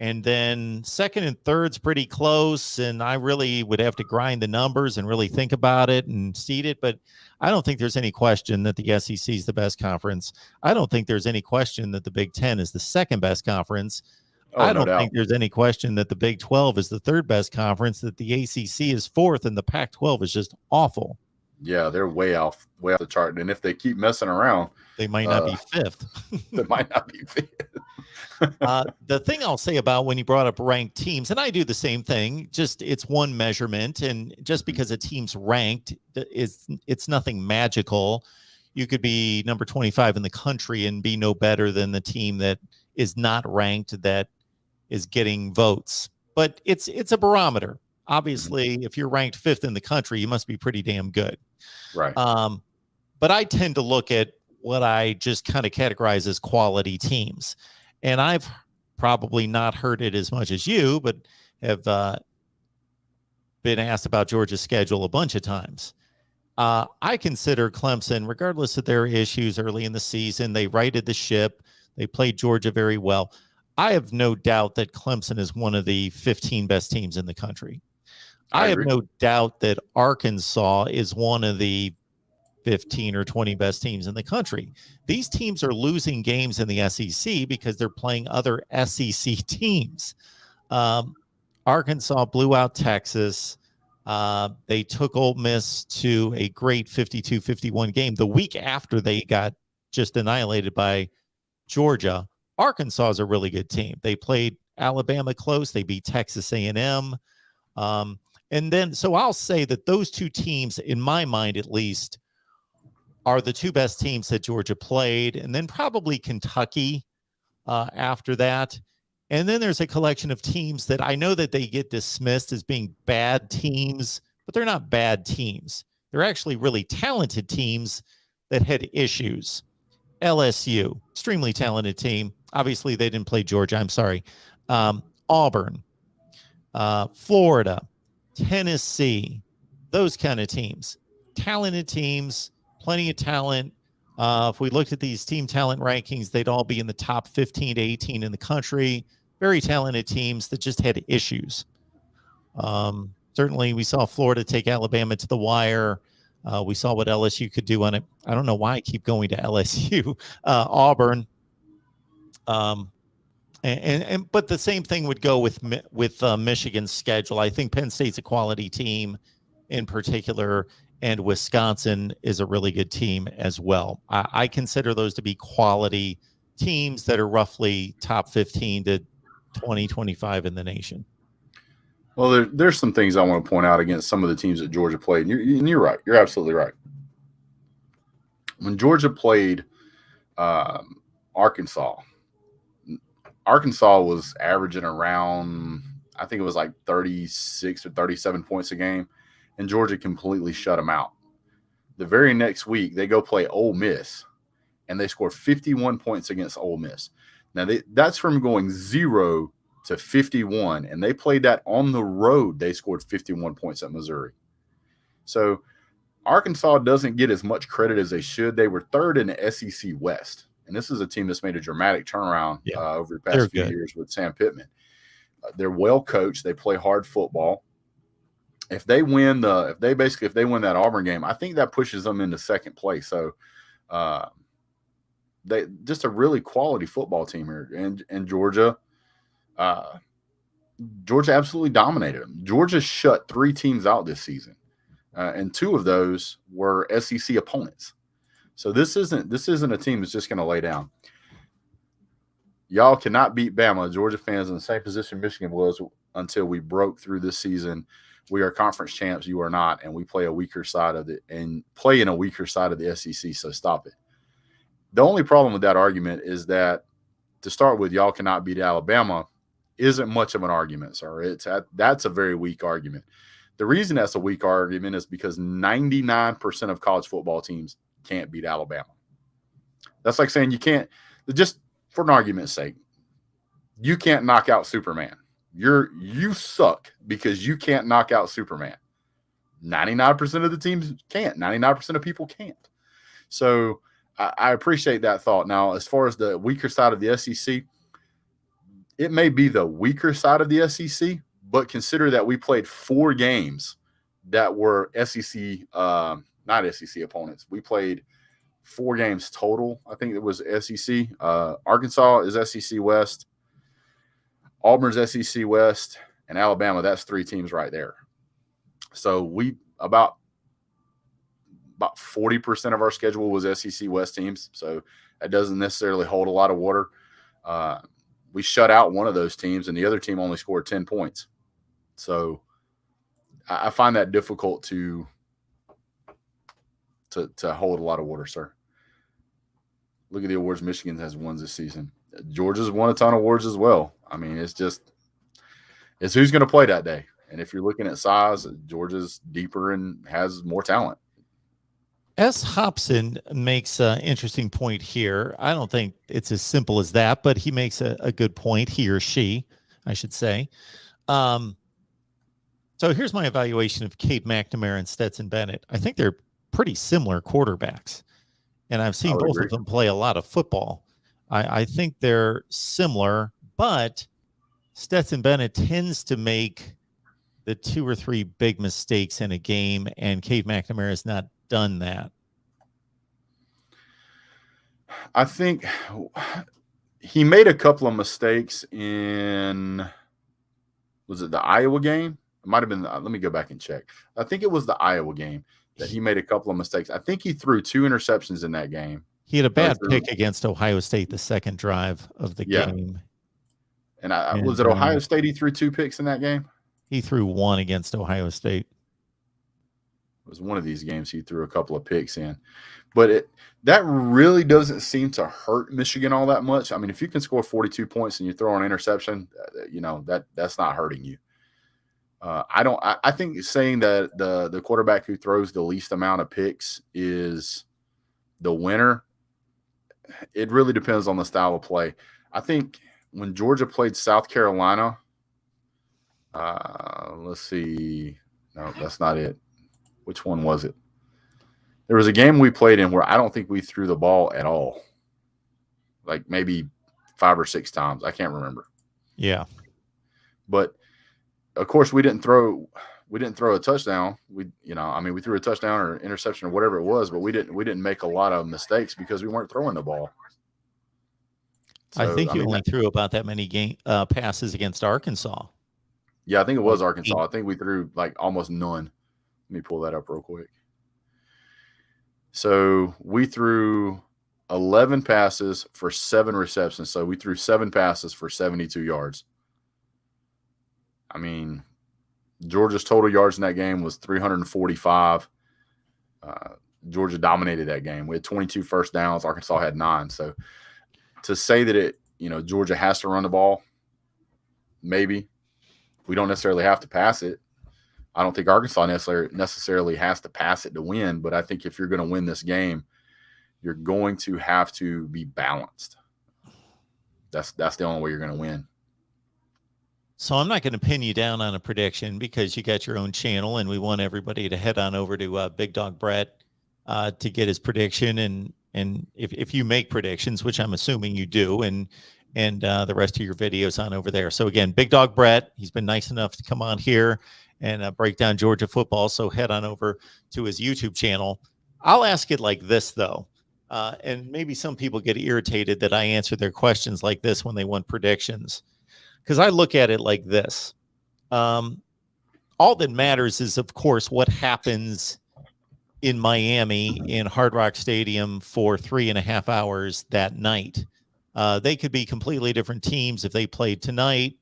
and then second and third's pretty close, and I really would have to grind the numbers and really think about it and seed it. But I don't think there's any question that the SEC is the best conference. I don't think there's any question that the Big Ten is the second best conference. I don't think there's any question that the Big 12 is the third best conference, that the ACC is fourth, and the Pac-12 is just awful. Yeah, they're way off the chart. And if they keep messing around, they might not be fifth. They might not be fifth. The thing I'll say about when you brought up ranked teams, and I do the same thing, just it's one measurement. And just because a team's ranked, it's nothing magical. You could be number 25 in the country and be no better than the team that is not ranked, that is getting votes. But it's a barometer. Obviously, if you're ranked fifth in the country, you must be pretty damn good. Right. But I tend to look at what I just kind of categorize as quality teams. And I've probably not heard it as much as you, but have been asked about Georgia's schedule a bunch of times. I consider Clemson, regardless of their issues early in the season, they righted the ship. They played Georgia very well. I have no doubt that Clemson is one of the 15 best teams in the country. I have no doubt that Arkansas is one of the 15 or 20 best teams in the country. These teams are losing games in the SEC because they're playing other SEC teams. Arkansas blew out Texas. They took Ole Miss to a great 52-51 game the week after they got just annihilated by Georgia. Arkansas is a really good team. They played Alabama close. They beat Texas A&M. And then, so I'll say that those two teams, in my mind at least, are the two best teams that Georgia played, and then probably Kentucky after that. And then there's a collection of teams that I know that they get dismissed as being bad teams, but they're not bad teams. They're actually really talented teams that had issues. LSU, extremely talented team. Obviously, they didn't play Georgia. I'm sorry. Auburn, Florida, Tennessee, those kind of teams. Talented teams, plenty of talent. If we looked at these team talent rankings, they'd all be in the top 15 to 18 in the country. Very talented teams that just had issues. Certainly, we saw Florida take Alabama to the wire. We saw what LSU could do on it. I don't know why I keep going to LSU. Auburn. But the same thing would go with Michigan's schedule. I think Penn State's a quality team in particular, and Wisconsin is a really good team as well. I consider those to be quality teams that are roughly top 15 to 20, 25 in the nation. Well, there's some things I want to point out against some of the teams that Georgia played. And you're right. You're absolutely right. When Georgia played Arkansas was averaging around, I think it was like 36 or 37 points a game, and Georgia completely shut them out. The very next week, they go play Ole Miss, and they score 51 points against Ole Miss. Now, that's from going 0 to 51, and they played that on the road. They scored 51 points at Missouri. So Arkansas doesn't get as much credit as they should. They were third in the SEC West, and this is a team that's made a dramatic turnaround over the past few years with Sam Pittman. They're well coached. They play hard football. If they win that Auburn game, I think that pushes them into second place. So they just a really quality football team here, and Georgia. Georgia absolutely dominated them. Georgia shut 3 teams out this season, and 2 of those were SEC opponents. So this isn't a team that's just going to lay down. Y'all cannot beat Bama. Georgia fans in the same position Michigan was until we broke through this season. We are conference champs. You are not, and we play a weaker side of it and play in a weaker side of the SEC. So stop it. The only problem with that argument is that, to start with, y'all cannot beat Alabama isn't much of an argument, sir. That's a very weak argument. The reason that's a weak argument is because 99% of college football teams can't beat Alabama. That's like saying you can't, just for an argument's sake, you can't knock out Superman. You suck because you can't knock out Superman. 99% of the teams can't. 99% of people can't. So I appreciate that thought. Now, as far as the weaker side of the SEC, it may be the weaker side of the SEC, but consider that we played 4 games that were SEC, not SEC opponents. We played 4 games total. I think it was SEC. Arkansas is SEC West. Auburn's SEC West, and Alabama. That's 3 teams right there. So we about 40% of our schedule was SEC West teams. So that doesn't necessarily hold a lot of water. We shut out one of those teams, and the other team only scored 10 points. So I find that difficult to hold a lot of water, sir. Look at the awards Michigan has won this season. Georgia's won a ton of awards as well. I mean, it's who's going to play that day. And if you're looking at size, Georgia's deeper and has more talent. S. Hobson makes an interesting point here. I don't think it's as simple as that, but he makes a good point, he or she, I should say. So here's my evaluation of Cade McNamara and Stetson Bennett. I think they're pretty similar quarterbacks, and I've seen both of them play a lot of football. I think they're similar, but Stetson Bennett tends to make the 2 or 3 big mistakes in a game, and Cade McNamara has not done that. I think he made a couple of mistakes in, was it the Iowa game? It might have been, let me go back and check. I think it was the Iowa game that he made a couple of mistakes. I think he threw 2 interceptions in that game. He had a bad pick against Ohio State the second drive of the game. And was it Ohio State he threw 2 picks in that game? He threw 1 against Ohio State. It was one of these games he threw a couple of picks in. But that really doesn't seem to hurt Michigan all that much. I mean, if you can score 42 points and you throw an interception, that's not hurting you. I think saying that the quarterback who throws the least amount of picks is the winner, it really depends on the style of play. I think when Georgia played South Carolina, let's see. No, that's not it. Which one was it? There was a game we played in where I don't think we threw the ball at all. Like maybe 5 or 6 times. I can't remember. Yeah. But of course we didn't throw a touchdown. We threw a touchdown or interception or whatever it was, but we didn't make a lot of mistakes because we weren't throwing the ball. So, I think you only threw about that many passes against Arkansas. Yeah, I think it was Arkansas. I think we threw like almost none. Let me pull that up real quick. So we threw 11 passes for 7 receptions. So we threw 7 passes for 72 yards. I mean, Georgia's total yards in that game was 345. Georgia dominated that game. We had 22 first downs. Arkansas had 9. So to say that Georgia has to run the ball, maybe. We don't necessarily have to pass it. I don't think Arkansas necessarily has to pass it to win, but I think if you're going to win this game, you're going to have to be balanced. That's the only way you're going to win. So I'm not going to pin you down on a prediction because you got your own channel, and we want everybody to head on over to Big Dog Brett to get his prediction. And if you make predictions, which I'm assuming you do, and the rest of your videos on over there. So again, Big Dog Brett, he's been nice enough to come on here and break down Georgia football. So head on over to his YouTube channel. I'll ask it like this, though. And maybe some people get irritated that I answer their questions like this when they want predictions. Because I look at it like this. All that matters is, of course, what happens in Miami in Hard Rock Stadium for 3.5 hours that night. They could be completely different teams if they played tonight.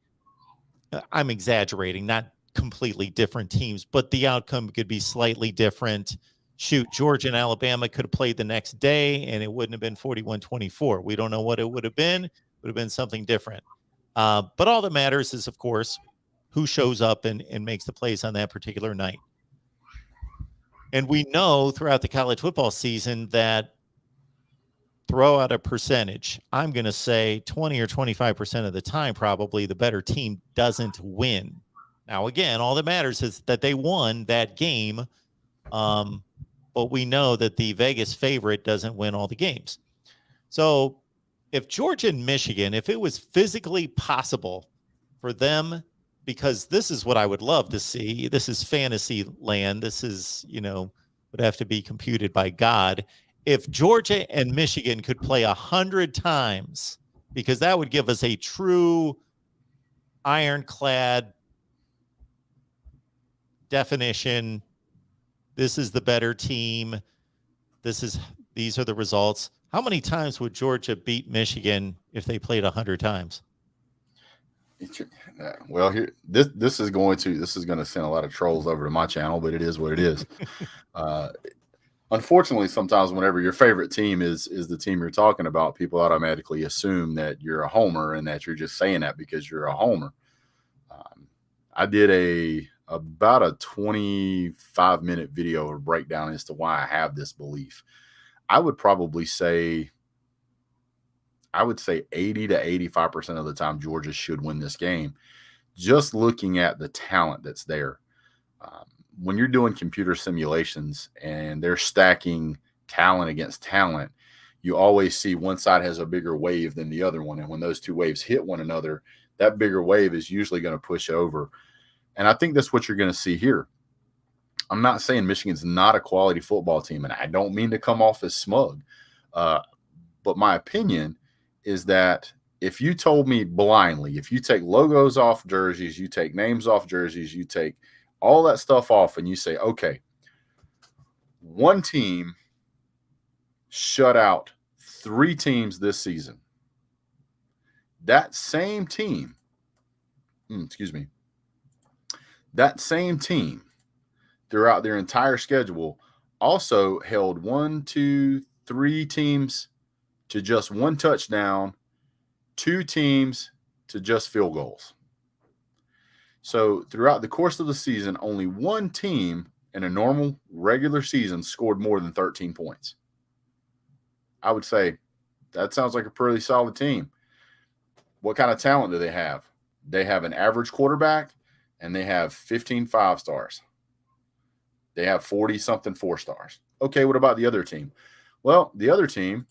I'm exaggerating, not completely different teams, but the outcome could be slightly different. Shoot, Georgia and Alabama could have played the next day, and it wouldn't have been 41-24. We don't know what it would have been. It would have been something different. But all that matters is, of course, who shows up and makes the plays on that particular night. And we know throughout the college football season that throw out a percentage. I'm going to say 20 or 25% of the time, probably the better team doesn't win. Now, again, all that matters is that they won that game. But we know that the Vegas favorite doesn't win all the games. So if Georgia and Michigan, if it was physically possible for them, because this is what I would love to see. This is fantasy land. This is, would have to be computed by God. If Georgia and Michigan could play 100 times, because that would give us a true ironclad definition. This is the better team. These are the results. How many times would Georgia beat Michigan if they played 100 times? Well, here this is going to send a lot of trolls over to my channel, but it is what it is. Unfortunately, sometimes whenever your favorite team is the team you're talking about, people automatically assume that you're a homer and that you're just saying that because you're a homer. I did about a 25-minute video or breakdown as to why I have this belief. I would say 80 to 85% of the time Georgia should win this game. Just looking at the talent that's there. When you're doing computer simulations and they're stacking talent against talent, you always see one side has a bigger wave than the other one. And when those two waves hit one another, that bigger wave is usually going to push over. And I think that's what you're going to see here. I'm not saying Michigan's not a quality football team, and I don't mean to come off as smug. But my opinion is that if you told me blindly, if you take logos off jerseys, you take names off jerseys, you take all that stuff off, and you say, okay, one team shut out 3 teams this season. That same team, that same team throughout their entire schedule also held 1, 2, 3 teams to just 1 touchdown, 2 teams to just field goals. So throughout the course of the season, only 1 team in a normal regular season scored more than 13 points. I would say that sounds like a pretty solid team. What kind of talent do they have? They have an average quarterback, and they have 15 5-stars. They have 40-something 4-stars. Okay, what about the other team? Well, the other team,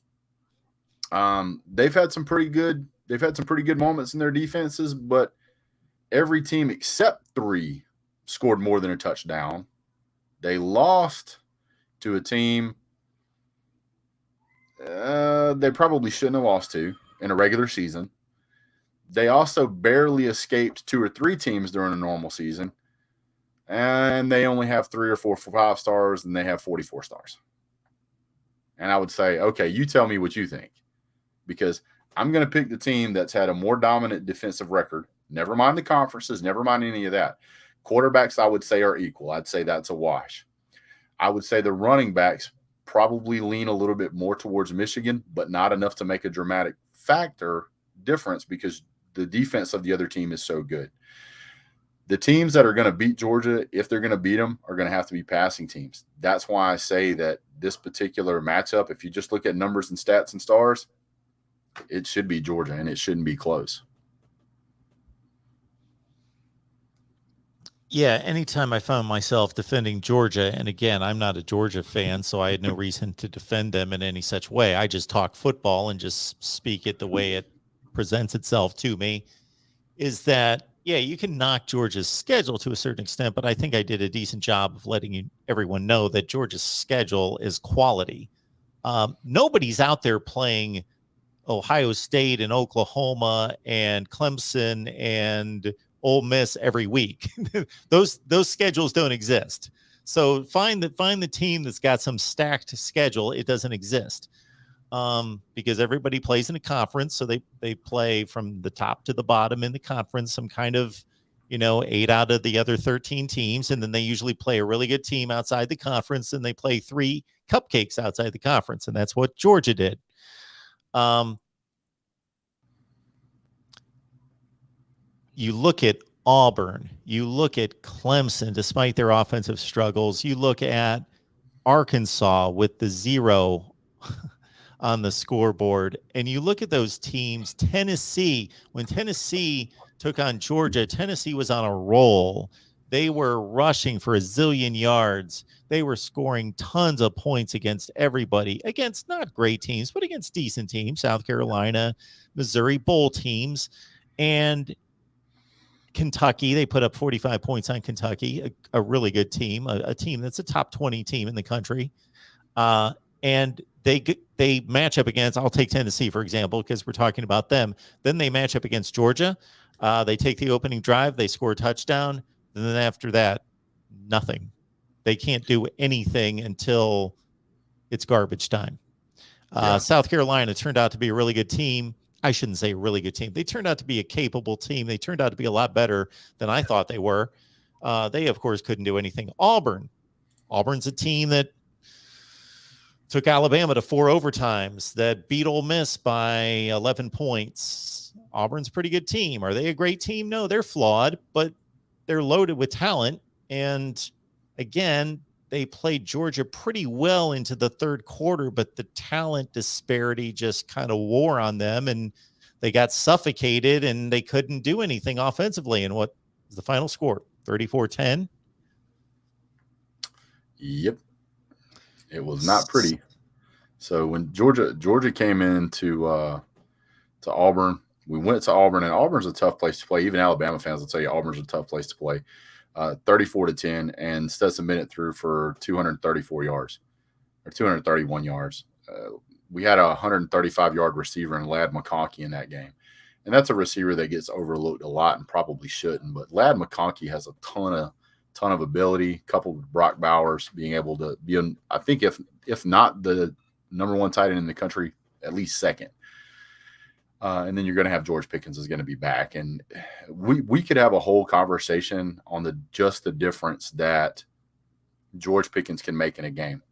they've had some pretty good moments in their defenses, but every team except 3 scored more than a touchdown. They lost to a team they probably shouldn't have lost to in a regular season. They also barely escaped 2 or 3 teams during a normal season. And they only have 3 or 4 5 stars, and they have 44 stars. And I would say, okay, you tell me what you think. Because I'm going to pick the team that's had a more dominant defensive record. Never mind the conferences, never mind any of that. Quarterbacks, I would say, are equal. I'd say that's a wash. I would say the running backs probably lean a little bit more towards Michigan, but not enough to make a dramatic factor difference because the defense of the other team is so good. The teams that are going to beat Georgia, if they're going to beat them, are going to have to be passing teams. That's why I say that this particular matchup, if you just look at numbers and stats and stars, it should be Georgia, and it shouldn't be close. Yeah, anytime I found myself defending Georgia, and again, I'm not a Georgia fan, so I had no reason to defend them in any such way. I just talk football and just speak it the way it presents itself to me, is that, yeah, you can knock Georgia's schedule to a certain extent, but I think I did a decent job of letting everyone know that Georgia's schedule is quality. Nobody's out there playing Ohio State and Oklahoma and Clemson and Ole Miss every week. those schedules don't exist. So find the team that's got some stacked schedule. It doesn't exist because everybody plays in a conference, so they play from the top to the bottom in the conference. Some kind of 8 out of the other 13 teams, and then they usually play a really good team outside the conference, and they play 3 cupcakes outside the conference, and that's what Georgia did. You look at Auburn, you look at Clemson, despite their offensive struggles, you look at Arkansas with the 0 on the scoreboard, and you look at those teams. Tennessee, when Tennessee took on Georgia, Tennessee was on a roll. They were rushing for a zillion yards. They were scoring tons of points against everybody, against not great teams, but against decent teams, South Carolina, Missouri, bowl teams. And Kentucky, they put up 45 points on Kentucky, a really good team, a team that's a top 20 team in the country. And they match up against, I'll take Tennessee, for example, because we're talking about them. Then they match up against Georgia. They take the opening drive, they score a touchdown. And then after that, nothing. They can't do anything until it's garbage time. South Carolina turned out to be a really good team. I shouldn't say a really good team. They turned out to be a capable team. They turned out to be a lot better than I thought they were. They, of course, couldn't do anything. Auburn's a team that took Alabama to 4 overtimes, that beat Ole Miss by 11 points. Auburn's a pretty good team. Are they a great team? No, they're flawed, but they're loaded with talent. And again, they played Georgia pretty well into the third quarter, but the talent disparity just kind of wore on them, and they got suffocated, and they couldn't do anything offensively. And what was the final score? 34-10? Yep. It was not pretty. So when Georgia came into to Auburn, we went to Auburn, and Auburn's a tough place to play. Even Alabama fans will tell you Auburn's a tough place to play. 34-10, and Stetson Bennett threw for 234 yards or 231 yards. We had a 135-yard receiver in Ladd McConkey in that game, and that's a receiver that gets overlooked a lot and probably shouldn't. But Ladd McConkey has a ton of ability, coupled with Brock Bowers being able to be, I think, if not the number 1 tight end in the country, at least second. And then you're going to have George Pickens is going to be back. And we could have a whole conversation on the difference that George Pickens can make in a game.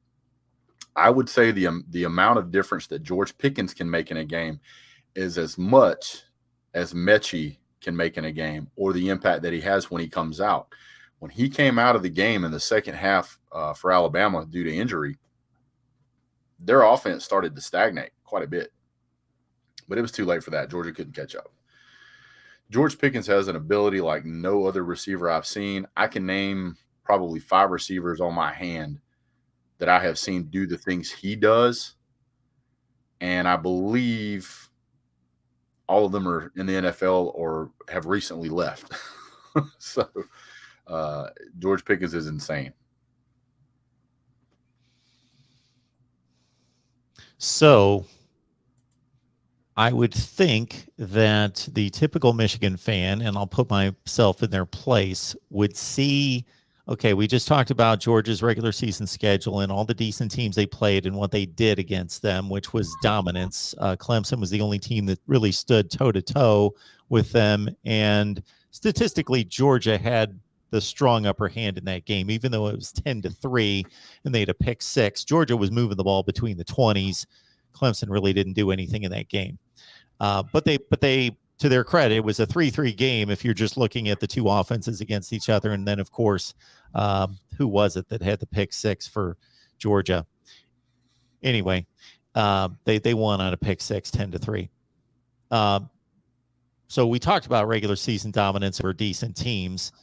I would say the amount of difference that George Pickens can make in a game is as much as Mich can make in a game, or the impact that he has when he comes out. When he came out of the game in the second half for Alabama due to injury, their offense started to stagnate quite a bit. But it was too late for that. Georgia couldn't catch up. George Pickens has an ability like no other receiver I've seen. I can name probably 5 receivers on my hand that I have seen do the things he does. And I believe all of them are in the NFL or have recently left. So George Pickens is insane. So I would think that the typical Michigan fan, and I'll put myself in their place, would see, okay, we just talked about Georgia's regular season schedule and all the decent teams they played and what they did against them, which was dominance. Clemson was the only team that really stood toe to toe with them. And statistically, Georgia had the strong upper hand in that game, even though it was 10-3 and they had a pick six. Georgia was moving the ball between the 20s. Clemson really didn't do anything in that game. But they, to their credit, it was a 3-3 game if you're just looking at the two offenses against each other. And then, of course, who was it that had the pick six for Georgia? Anyway, they won on a pick six, 10-3. So we talked about regular season dominance over decent teams.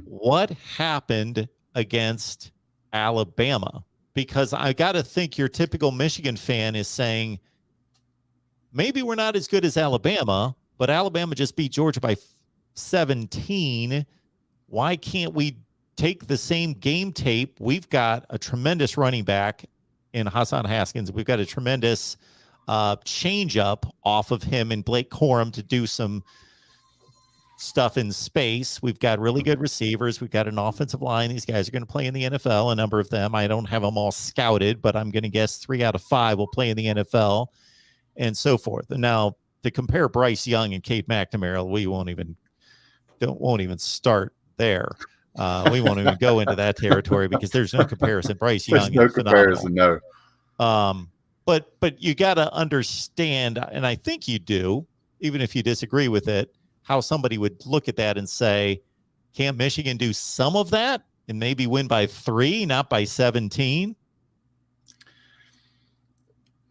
What happened against Alabama? Because I got to think your typical Michigan fan is saying, maybe we're not as good as Alabama, but Alabama just beat Georgia by 17. Why can't we take the same game tape? We've got a tremendous running back in Hassan Haskins. We've got a tremendous change up off of him and Blake Corum to do some stuff in space. We've got really good receivers. We've got an offensive line. These guys are going to play in the NFL, a number of them. I don't have them all scouted, but I'm going to guess 3 out of 5 will play in the NFL. And so forth. And now to compare Bryce Young and Kate McNamara, we won't even start there. We won't even go into that territory because there's no comparison. Bryce Young no is phenomenal. Comparison, no. But you got to understand, and I think you do, even if you disagree with it, how somebody would look at that and say, can't Michigan do some of that and maybe win by 3, not by 17?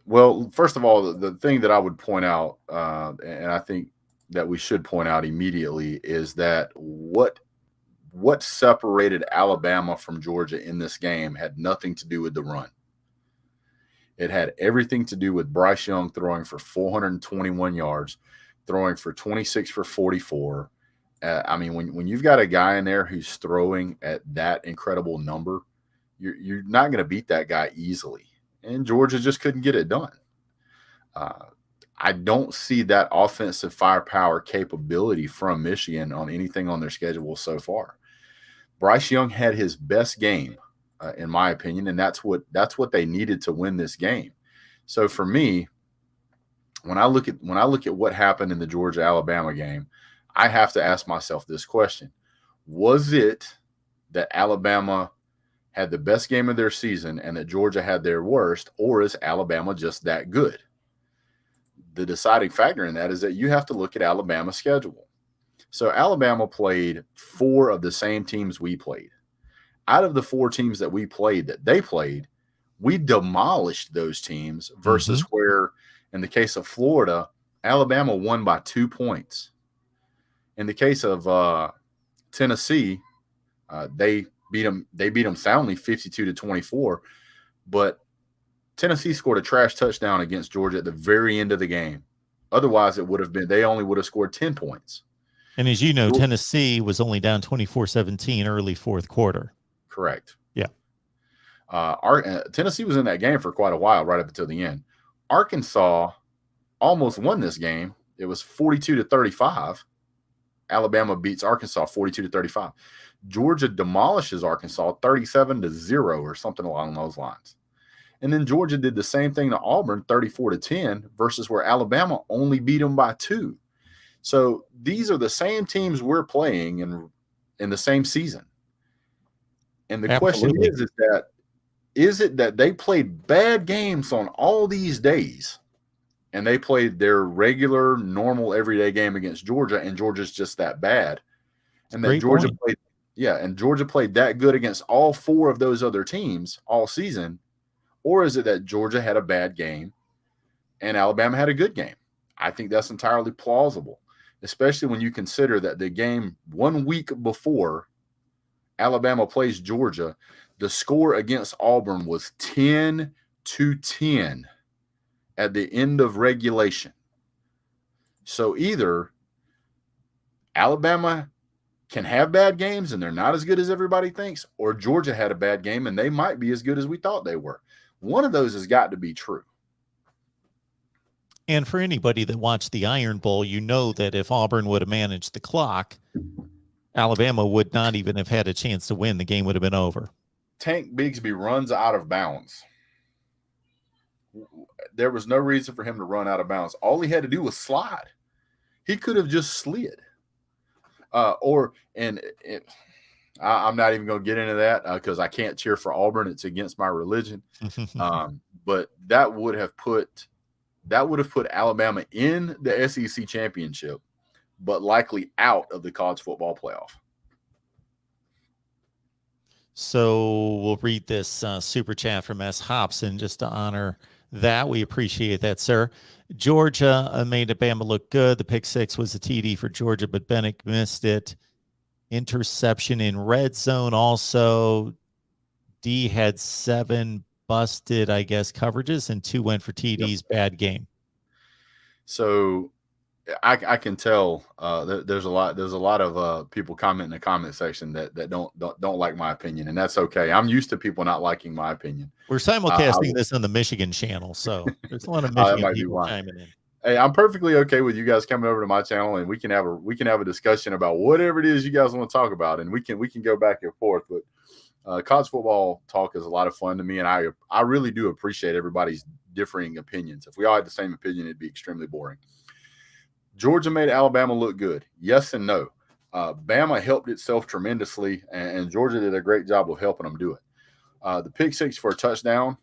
Well, first of all, the thing that I would point out, and I think that we should point out immediately, is that what separated Alabama from Georgia in this game had nothing to do with the run. It had everything to do with Bryce Young throwing for 421 yards, throwing for 26 for 44. I mean, when you've got a guy in there who's throwing at that incredible number, you're not going to beat that guy easily. And Georgia just couldn't get it done. I don't see that offensive firepower capability from Michigan on anything on their schedule so far. Bryce Young had his best game, in my opinion, and that's what they needed to win this game. So for me, when I look at what happened in the Georgia-Alabama game, I have to ask myself this question: was it that Alabama had the best game of their season and that Georgia had their worst, or is Alabama just that good? The deciding factor in that is that you have to look at Alabama's schedule. So Alabama played 4 of the same teams we played. Out of the 4 teams that we played, that they played, we demolished those teams versus where, in the case of Florida, Alabama won by 2 points. In the case of Tennessee, they beat them soundly 52-24, but Tennessee scored a trash touchdown against Georgia at the very end of the game. Otherwise, they only would have scored 10 points. And as you know, Tennessee was only down 24-17 early fourth quarter. Correct. Yeah. Tennessee was in that game for quite a while, right up until the end. Arkansas almost won this game. It was 42-35. Alabama beats Arkansas 42-35. Georgia demolishes Arkansas 37-0 or something along those lines. And then Georgia did the same thing to Auburn 34-10 versus where Alabama only beat them by 2. So these are the same teams we're playing in the same season. And the question is it that they played bad games on all these days and they played their regular, normal, everyday game against Georgia, and Georgia's just that bad? And that Georgia played that good against all 4 of those other teams all season? Or is it that Georgia had a bad game and Alabama had a good game? I think that's entirely plausible, especially when you consider that the game 1 week before Alabama plays Georgia, The score against Auburn was 10-10 at the end of regulation. So either Alabama can have bad games and they're not as good as everybody thinks, or Georgia had a bad game and they might be as good as we thought they were. One of those has got to be true. And for anybody that watched the Iron Bowl, you know that if Auburn would have managed the clock, Alabama would not even have had a chance to win. The game would have been over. Tank Bigsby runs out of bounds. There was no reason for him to run out of bounds. All he had to do was slide. He could have just slid. I'm not even going to get into that because I can't cheer for Auburn. It's against my religion. But that would have put Alabama in the SEC championship, but likely out of the college football playoff. So we'll read this super chat from S. Hobson just to honor that. We appreciate that, sir. Georgia made Alabama look good. The pick six was a TD for Georgia, but Bennett missed it. Interception in red zone also. D had 7 busted, I guess, coverages, and 2 went for TDs. Yep. Bad game. So I can tell there's a lot of people comment in the comment section that don't like my opinion, and that's okay. I'm used to people not liking my opinion. We're simulcasting this on the Michigan channel, so there's a lot of Michigan people chiming in. Hey, I'm perfectly okay with you guys coming over to my channel, and we can have a discussion about whatever it is you guys want to talk about, and we can go back and forth. But college football talk is a lot of fun to me, and I really do appreciate everybody's differing opinions. If we all had the same opinion, it'd be extremely boring. Georgia made Alabama look good. Yes and no. Bama helped itself tremendously, and Georgia did a great job of helping them do it. The pick six for a touchdown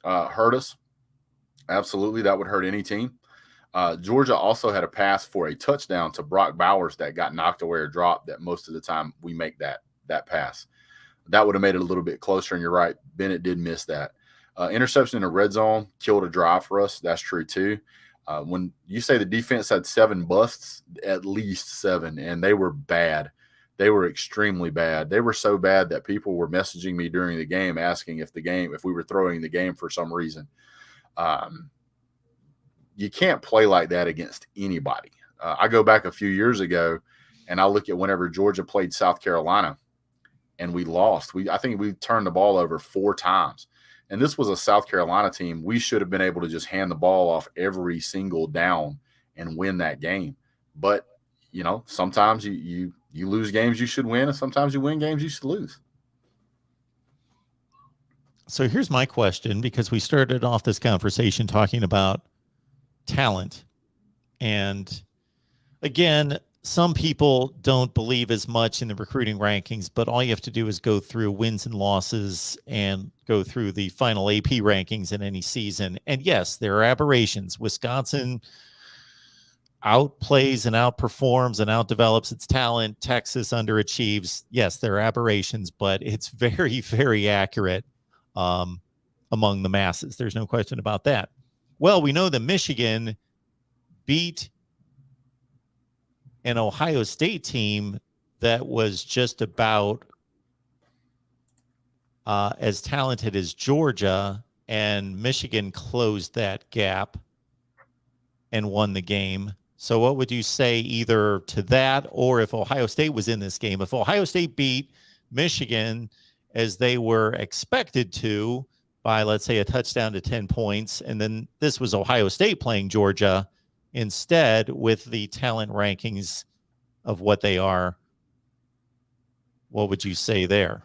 hurt us. Absolutely, that would hurt any team. Georgia also had a pass for a touchdown to Brock Bowers that got knocked away or dropped that most of the time we make that pass. That would have made it a little bit closer, and you're right. Bennett did miss that. Interception in the red zone killed a drive for us. That's true, too. When you say the defense had 7 busts, at least 7, and they were bad. They were extremely bad. They were so bad that people were messaging me during the game asking if we were throwing the game for some reason. You can't play like that against anybody. I go back a few years ago, and I look at whenever Georgia played South Carolina, and we lost. I think we turned the ball over 4 times. And this was a South Carolina team. We should have been able to just hand the ball off every single down and win that game. But, sometimes you lose games you should win, and sometimes you win games you should lose. So here's my question, because we started off this conversation talking about talent. And again, some people don't believe as much in the recruiting rankings, but all you have to do is go through wins and losses and go through the final AP rankings in any season. And yes, there are aberrations. Wisconsin outplays and outperforms and outdevelops its talent. Texas underachieves. Yes, there are aberrations, but it's very, very accurate among the masses. There's no question about that. Well, we know that Michigan beat an Ohio State team that was just about as talented as Georgia, and Michigan closed that gap and won the game. So what would you say either to that, or if Ohio State was in this game? If Ohio State beat Michigan as they were expected to by, let's say, a touchdown to 10 points, and then this was Ohio State playing Georgia instead with the talent rankings of what they are, what would you say there?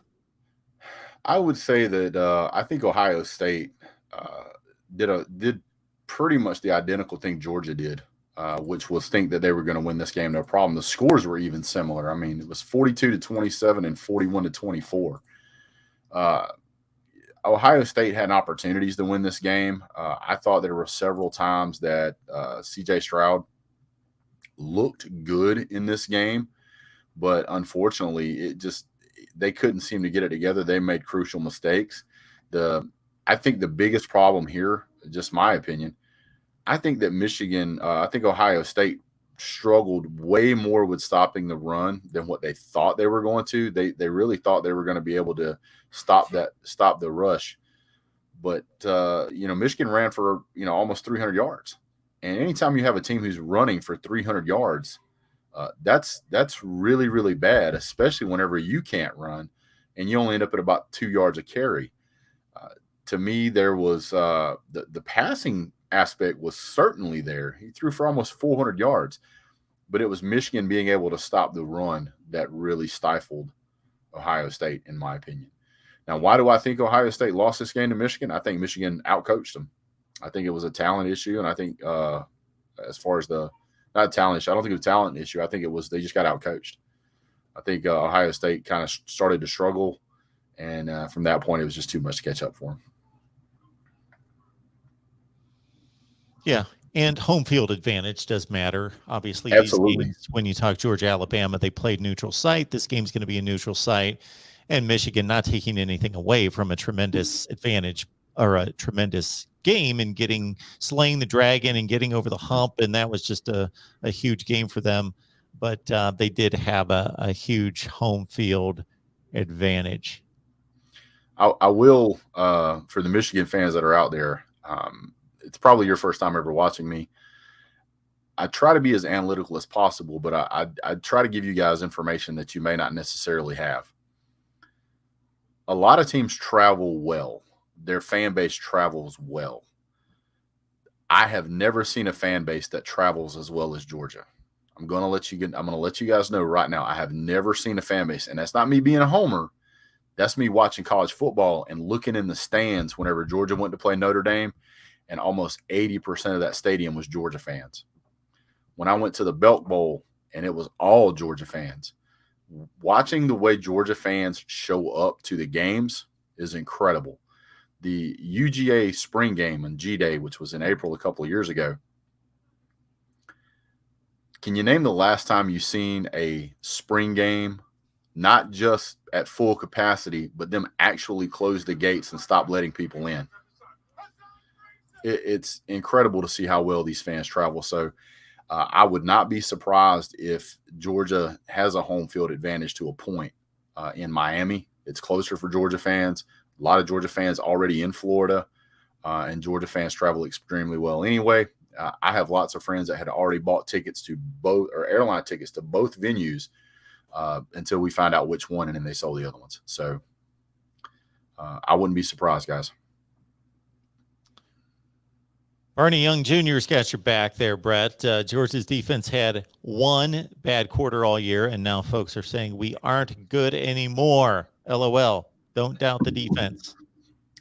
I would say that I think Ohio State did pretty much the identical thing Georgia did, which was think that they were going to win this game, no problem. The scores were even similar. I mean, it was 42-27 and 41-24. Ohio State had opportunities to win this game. I thought there were several times that C.J. Stroud looked good in this game, but unfortunately, they couldn't seem to get it together. They made crucial mistakes. I think the biggest problem here, just my opinion, I think that Ohio State struggled way more with stopping the run than what they thought they were going to. They really thought they were going to be able to stop the rush. But Michigan ran for almost 300 yards, and anytime you have a team who's running for 300 yards, that's really, really bad, especially whenever you can't run and you only end up at about 2 yards a carry. To me, there was the passing aspect was certainly there. He threw for almost 400 yards, but it was Michigan being able to stop the run that really stifled Ohio State, in my opinion. Now, why do I think Ohio State lost this game to Michigan? I think Michigan outcoached them. I think it was a talent issue, and I think as far as not a talent issue, I don't think it was a talent issue. I think it was they just got outcoached. I think Ohio State kind of started to struggle, and from that point, it was just too much to catch up for them. Yeah, and home field advantage does matter. Obviously, Absolutely. These games, when you talk Georgia, Alabama, they played neutral site. This game's going to be a neutral site, and Michigan not taking anything away from a tremendous advantage or a tremendous game and slaying the dragon and getting over the hump, and that was just a huge game for them. But they did have a huge home field advantage. I will, for the Michigan fans that are out there, it's probably your first time ever watching me. I try to be as analytical as possible, but I try to give you guys information that you may not necessarily have. A lot of teams travel well. Their fan base travels well. I have never seen a fan base that travels as well as Georgia. I'm going to let you guys know right now. I have never seen a fan base, and that's not me being a homer. That's me watching college football and looking in the stands whenever Georgia went to play Notre Dame, and almost 80% of that stadium was Georgia fans. When I went to the Belk Bowl, and it was all Georgia fans, watching the way Georgia fans show up to the games is incredible. The UGA spring game on G-Day, which was in April a couple of years ago, can you name the last time you've seen a spring game not just at full capacity, but them actually close the gates and stop letting people in? It's incredible to see how well these fans travel. So I would not be surprised if Georgia has a home field advantage to a point in Miami. It's closer for Georgia fans. A lot of Georgia fans already in Florida, and Georgia fans travel extremely well anyway. I have lots of friends that had already bought tickets to both, or airline tickets to both venues, until we find out which one, and then they sold the other ones. So I wouldn't be surprised, guys. Barney Young Jr.'s got your back there, Brett. Georgia's defense had one bad quarter all year, and now folks are saying we aren't good anymore. LOL. Don't doubt the defense.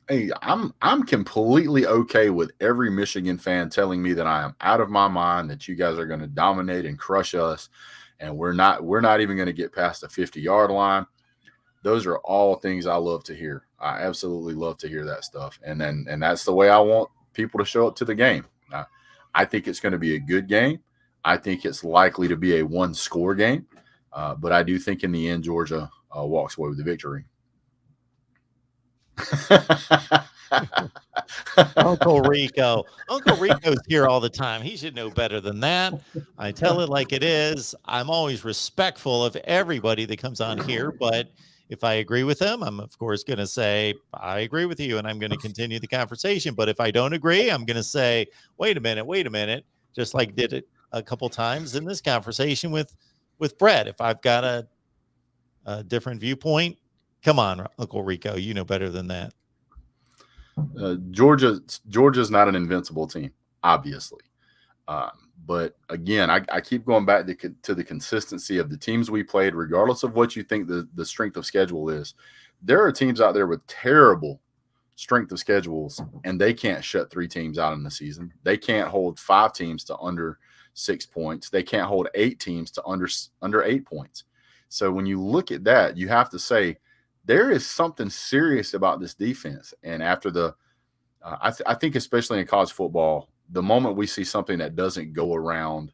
Hey, I'm completely okay with every Michigan fan telling me that I am out of my mind, that you guys are going to dominate and crush us, and we're not even going to get past the 50-yard line. Those are all things I love to hear. I absolutely love to hear that stuff, and that's the way I want people to show up to the game. I think it's going to be a good game. I think it's likely to be a one-score game, but I do think in the end Georgia walks away with the victory. Uncle Rico. Uncle Rico's here all the time. He should know better than that. I tell it like it is. I'm always respectful of everybody that comes on here, but if I agree with him, I'm of course going to say, I agree with you, and I'm going to continue the conversation. But if I don't agree, I'm going to say, wait a minute, just like did it a couple times in this conversation with Brett. If I've got a different viewpoint, come on, Uncle Rico, you know better than that. Georgia's not an invincible team, obviously. But again, I keep going back to the consistency of the teams we played, regardless of what you think the strength of schedule is. There are teams out there with terrible strength of schedules, and they can't shut 3 teams out in the season. They can't hold 5 teams to under 6 points. They can't hold 8 teams to under 8 points. So when you look at that, you have to say there is something serious about this defense. And after I think especially in college football, the moment we see something that doesn't go around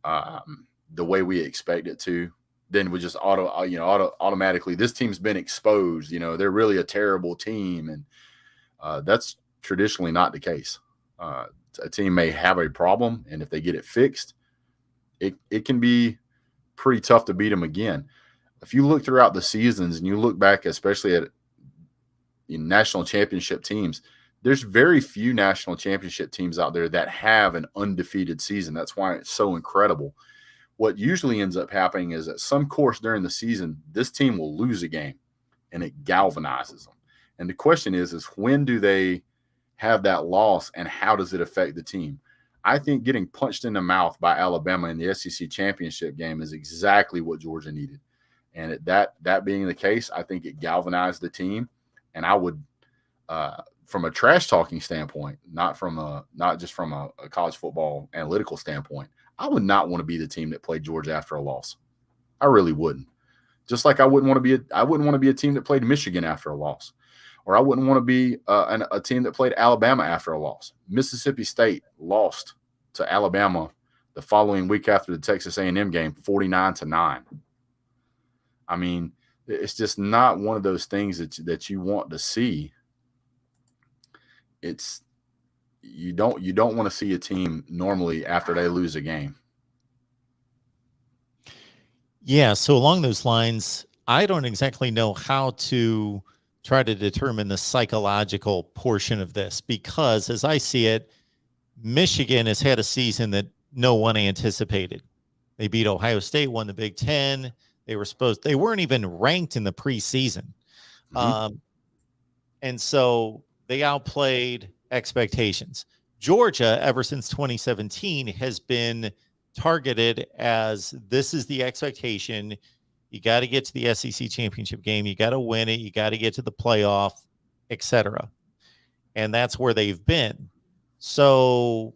the way we expect it to, then we just automatically, this team's been exposed. They're really a terrible team, and that's traditionally not the case. A team may have a problem, and if they get it fixed, it can be pretty tough to beat them again. If you look throughout the seasons and you look back, especially at national championship teams, there's very few national championship teams out there that have an undefeated season. That's why it's so incredible. What usually ends up happening is at some course during the season, this team will lose a game and it galvanizes them. And the question is when do they have that loss and how does it affect the team? I think getting punched in the mouth by Alabama in the SEC championship game is exactly what Georgia needed. And that being the case, I think it galvanized the team. And I would, from a trash talking standpoint, not just from a college football analytical standpoint, I would not want to be the team that played Georgia after a loss. I really wouldn't. Just like I wouldn't want to be a team that played Michigan after a loss, or I wouldn't want to be a team that played Alabama after a loss. Mississippi State lost to Alabama the following week after the Texas A&M game, 49-9. I mean, it's just not one of those things that you want to see. You don't want to see a team normally after they lose a game. Yeah, so along those lines, I don't exactly know how to try to determine the psychological portion of this, because as I see it, Michigan has had a season that no one anticipated. They beat Ohio State, won the Big Ten. They weren't even ranked in the preseason. Mm-hmm. And so they outplayed expectations. Georgia, ever since 2017, has been targeted as this is the expectation. You got to get to the SEC championship game. You got to win it. You got to get to the playoff, etc. And that's where they've been. So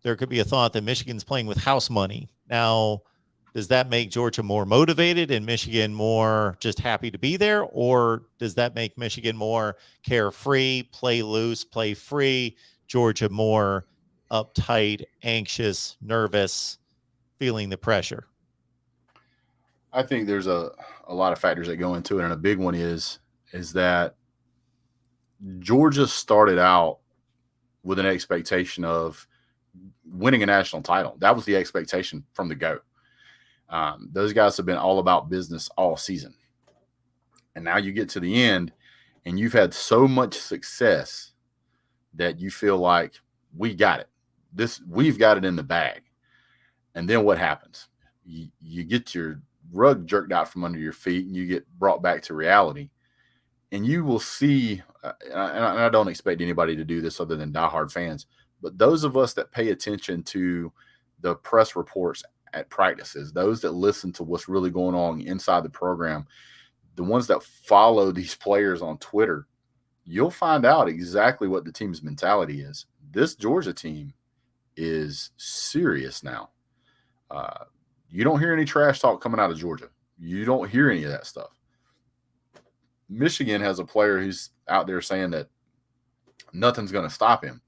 there could be a thought that Michigan's playing with house money. Now, does that make Georgia more motivated and Michigan more just happy to be there? Or does that make Michigan more carefree, play loose, play free, Georgia more uptight, anxious, nervous, feeling the pressure? I think there's a lot of factors that go into it. And a big one is that Georgia started out with an expectation of winning a national title. That was the expectation from the go. Those guys have been all about business all season. And now you get to the end and you've had so much success that you feel like we got it. We've got it in the bag. And then what happens? You get your rug jerked out from under your feet and you get brought back to reality. And you will see, and I don't expect anybody to do this other than diehard fans, but those of us that pay attention to the press reports at practices, those that listen to what's really going on inside the program, the ones that follow these players on Twitter, you'll find out exactly what the team's mentality is. This Georgia team is serious now. You don't hear any trash talk coming out of Georgia. You don't hear any of that stuff. Michigan has a player who's out there saying that nothing's going to stop him.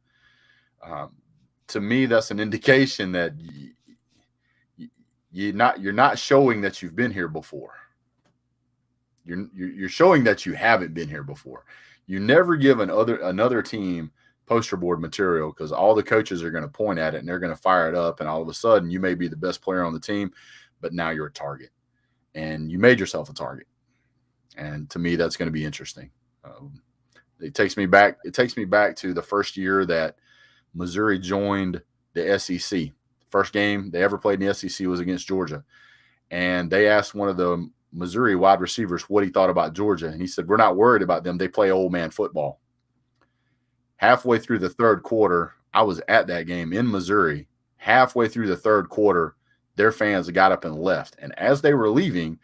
To me, that's an indication that you're not showing that you've been here before. You're showing that you haven't been here before. You never give another team poster board material because all the coaches are going to point at it and they're going to fire it up, and all of a sudden you may be the best player on the team, but now you're a target, and you made yourself a target. And to me, that's going to be interesting. It takes me back to the first year that Missouri joined the SEC. First game they ever played in the SEC was against Georgia, and they asked one of the Missouri wide receivers what he thought about Georgia, and he said, "We're not worried about them. They play old man football." Halfway through the third quarter, I was at that game in Missouri. Halfway through the third quarter, their fans got up and left, and as they were leaving,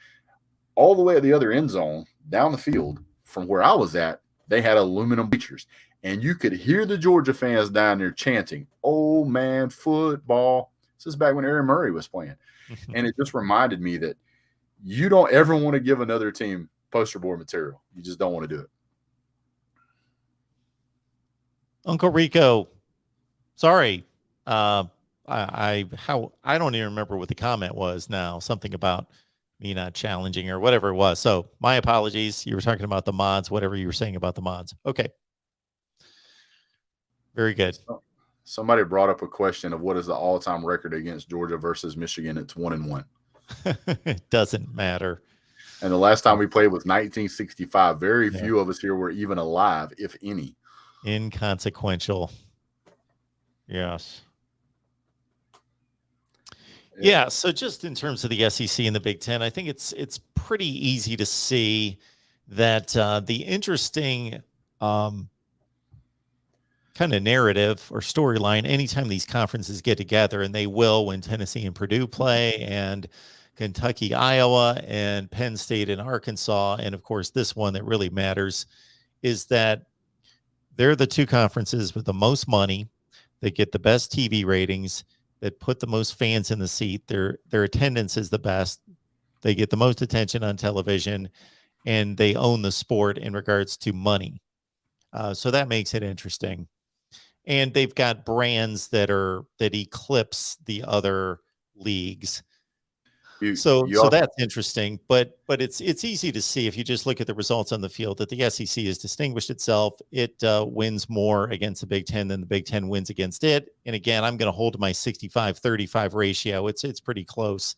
all the way at the other end zone, down the field from where I was at, they had aluminum bleachers. And you could hear the Georgia fans down there chanting, "Old man football." This is back when Aaron Murray was playing. And it just reminded me that you don't ever want to give another team poster board material. You just don't want to do it. Uncle Rico, sorry. I don't even remember what the comment was now. Something about me not challenging or whatever it was. So my apologies. You were talking about the mods, whatever you were saying about the mods. Okay. Very good. Somebody brought up a question of what is the all-time record against Georgia versus Michigan. It's 1-1. It doesn't matter. And the last time we played was 1965. Very Yeah. few of us here were even alive, if any. Inconsequential. Yes. Yeah. So just in terms of the SEC and the Big Ten, I think it's pretty easy to see that the interesting kind of narrative or storyline anytime these conferences get together, and they will when Tennessee and Purdue play, and Kentucky, Iowa, and Penn State and Arkansas, and of course this one that really matters, is that they're the two conferences with the most money, that get the best TV ratings, that put the most fans in the seat. Their attendance is the best. They get the most attention on television, and they own the sport in regards to money. So that makes it interesting. And they've got brands that eclipse the other leagues. So that's interesting, but it's easy to see if you just look at the results on the field that the SEC has distinguished itself. It wins more against the Big Ten than the Big Ten wins against it. And again, I'm going to hold to my 65-35 ratio. It's pretty close.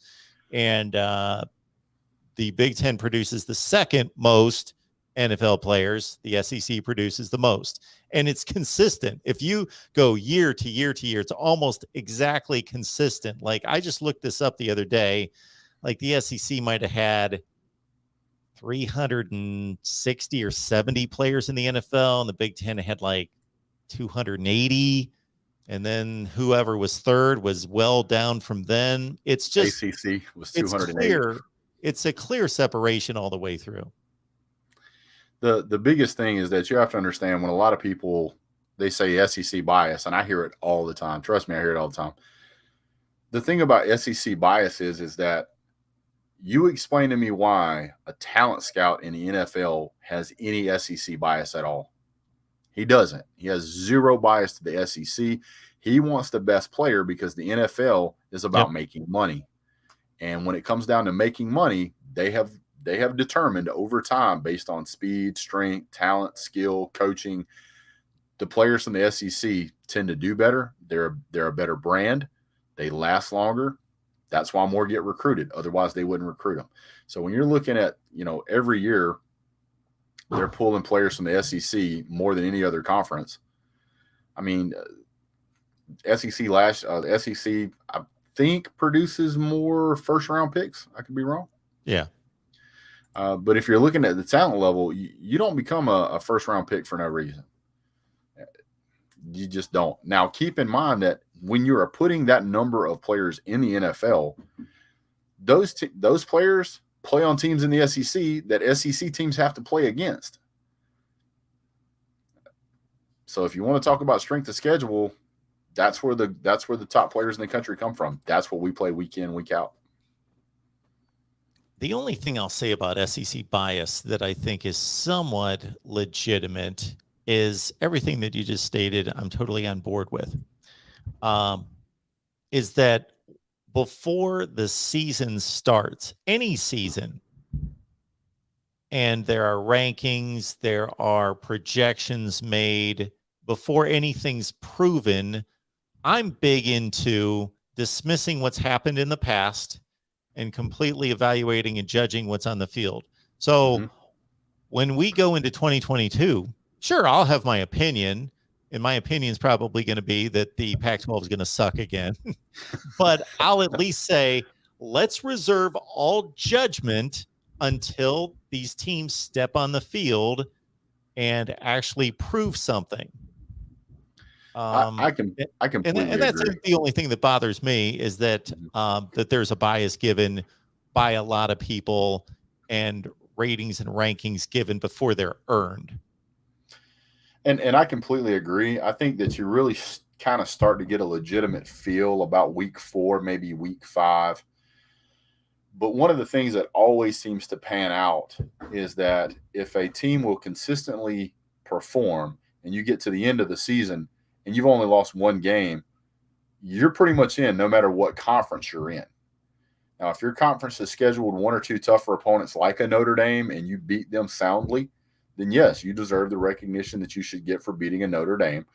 And the Big Ten produces the second most NFL players. The SEC produces the most. And it's consistent. If you go year to year to year, it's almost exactly consistent. Like, I just looked this up the other day. Like, the SEC might have had 360 or 70 players in the NFL, and the Big Ten had like 280. And then whoever was third was well down from then. It's just ACC was 208. It's clear. It's a clear separation all the way through. The biggest thing is that you have to understand when a lot of people, they say SEC bias, and I hear it all the time. Trust me, I hear it all the time. The thing about SEC bias is that you explain to me why a talent scout in the NFL has any SEC bias at all. He doesn't. He has zero bias to the SEC. He wants the best player because the NFL is about making money. And when it comes down to making money, they have determined over time, based on speed, strength, talent, skill, coaching, the players from the SEC tend to do better. They're a better brand. They last longer. That's why more get recruited. Otherwise, they wouldn't recruit them. So when you're looking at, every year they're pulling players from the SEC more than any other conference. I mean, the SEC, I think, produces more first-round picks. I could be wrong. Yeah. But if you're looking at the talent level, you don't become a first-round pick for no reason. You just don't. Now, keep in mind that when you are putting that number of players in the NFL, those players play on teams in the SEC that SEC teams have to play against. So if you want to talk about strength of schedule, that's where the top players in the country come from. That's what we play week in, week out. The only thing I'll say about SEC bias that I think is somewhat legitimate is everything that you just stated. I'm totally on board with. Is that before the season starts, any season, and there are rankings, there are projections made before anything's proven, I'm big into dismissing what's happened in the past and completely evaluating and judging what's on the field. So when we go into 2022, sure, I'll have my opinion, and my opinion is probably going to be that the Pac-12 is going to suck again. But I'll at least say, let's reserve all judgment until these teams step on the field and actually prove something. I completely and that's agree. the only thing that bothers me is that that there's a bias given by a lot of people and ratings and rankings given before they're earned. And I completely agree. I think that you really kind of start to get a legitimate feel about week 4, maybe week 5. But one of the things that always seems to pan out is that if a team will consistently perform and you get to the end of the season and you've only lost one game, you're pretty much in no matter what conference you're in. Now, if your conference has scheduled 1 or 2 tougher opponents like a Notre Dame and you beat them soundly, then yes, you deserve the recognition that you should get for beating a Notre Dame.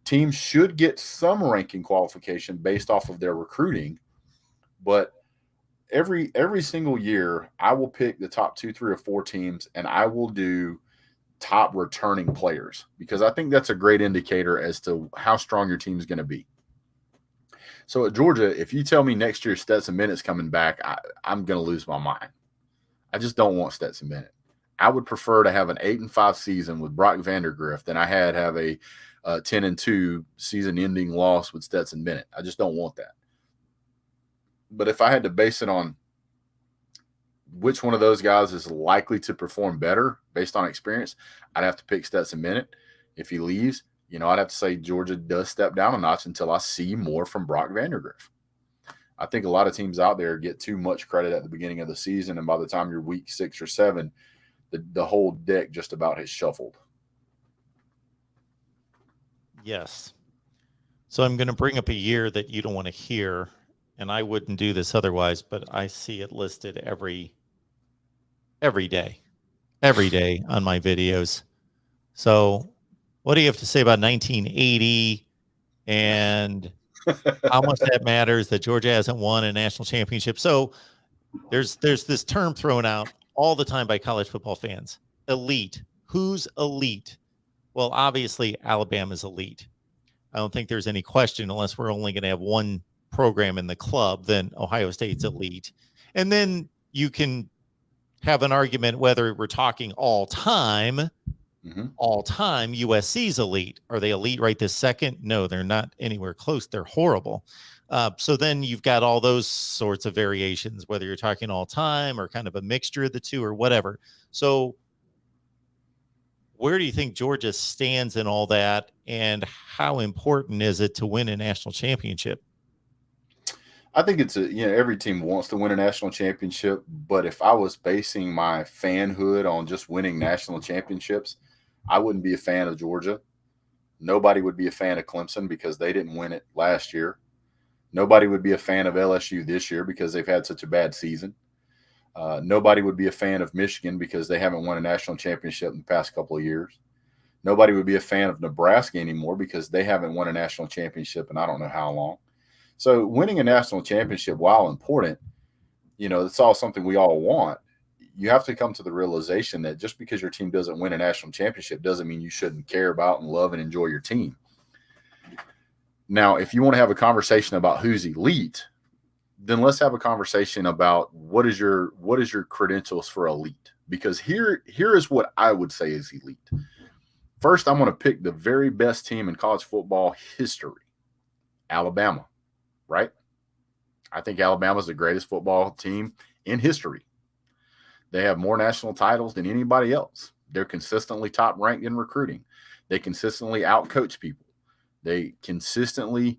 Teams should get some ranking qualification based off of their recruiting, but every single year I will pick the top 2, 3, or 4 teams, and I will do top returning players, because I think that's a great indicator as to how strong your team is going to be. So at Georgia, if you tell me next year Stetson Bennett's coming back, I'm going to lose my mind. I just don't want Stetson Bennett. I would prefer to have an 8-5 season with Brock Vandergrift than I have a 10-2 season-ending loss with Stetson Bennett. I just don't want that. But if I had to base it on which one of those guys is likely to perform better based on experience, I'd have to pick Stetson Bennett. If he leaves, I'd have to say Georgia does step down a notch until I see more from Brock Vandergrift. I think a lot of teams out there get too much credit at the beginning of the season, and by the time you're week 6 or 7, the whole deck just about has shuffled. Yes. So I'm going to bring up a year that you don't want to hear, and I wouldn't do this otherwise, but I see it listed every day on my videos. So what do you have to say about 1980 and how much that matters that Georgia hasn't won a national championship? So there's this term thrown out all the time by college football fans: elite. Who's elite? Well, obviously Alabama's elite. I don't think there's any question, unless we're only going to have one program in the club, then Ohio State's elite. And then you can have an argument whether we're talking all time. All time, USC's elite. Are they elite right this second? No, they're not anywhere close. They're horrible. So then you've got all those sorts of variations, whether you're talking all time or kind of a mixture of the two or whatever. So where do you think Georgia stands in all that, and how important is it to win a national championship? I think it's every team wants to win a national championship, but if I was basing my fanhood on just winning national championships, I wouldn't be a fan of Georgia. Nobody would be a fan of Clemson because they didn't win it last year. Nobody would be a fan of LSU this year because they've had such a bad season. Nobody would be a fan of Michigan because they haven't won a national championship in the past couple of years. Nobody would be a fan of Nebraska anymore because they haven't won a national championship in I don't know how long. So winning a national championship, while important, it's all something we all want. You have to come to the realization that just because your team doesn't win a national championship doesn't mean you shouldn't care about and love and enjoy your team. Now, if you want to have a conversation about who's elite, then let's have a conversation about what is your credentials for elite. Because here is what I would say is elite. First, I'm going to pick the very best team in college football history, Alabama, right? I think Alabama is the greatest football team in history. They have more national titles than anybody else. They're consistently top ranked in recruiting. They consistently outcoach people. They consistently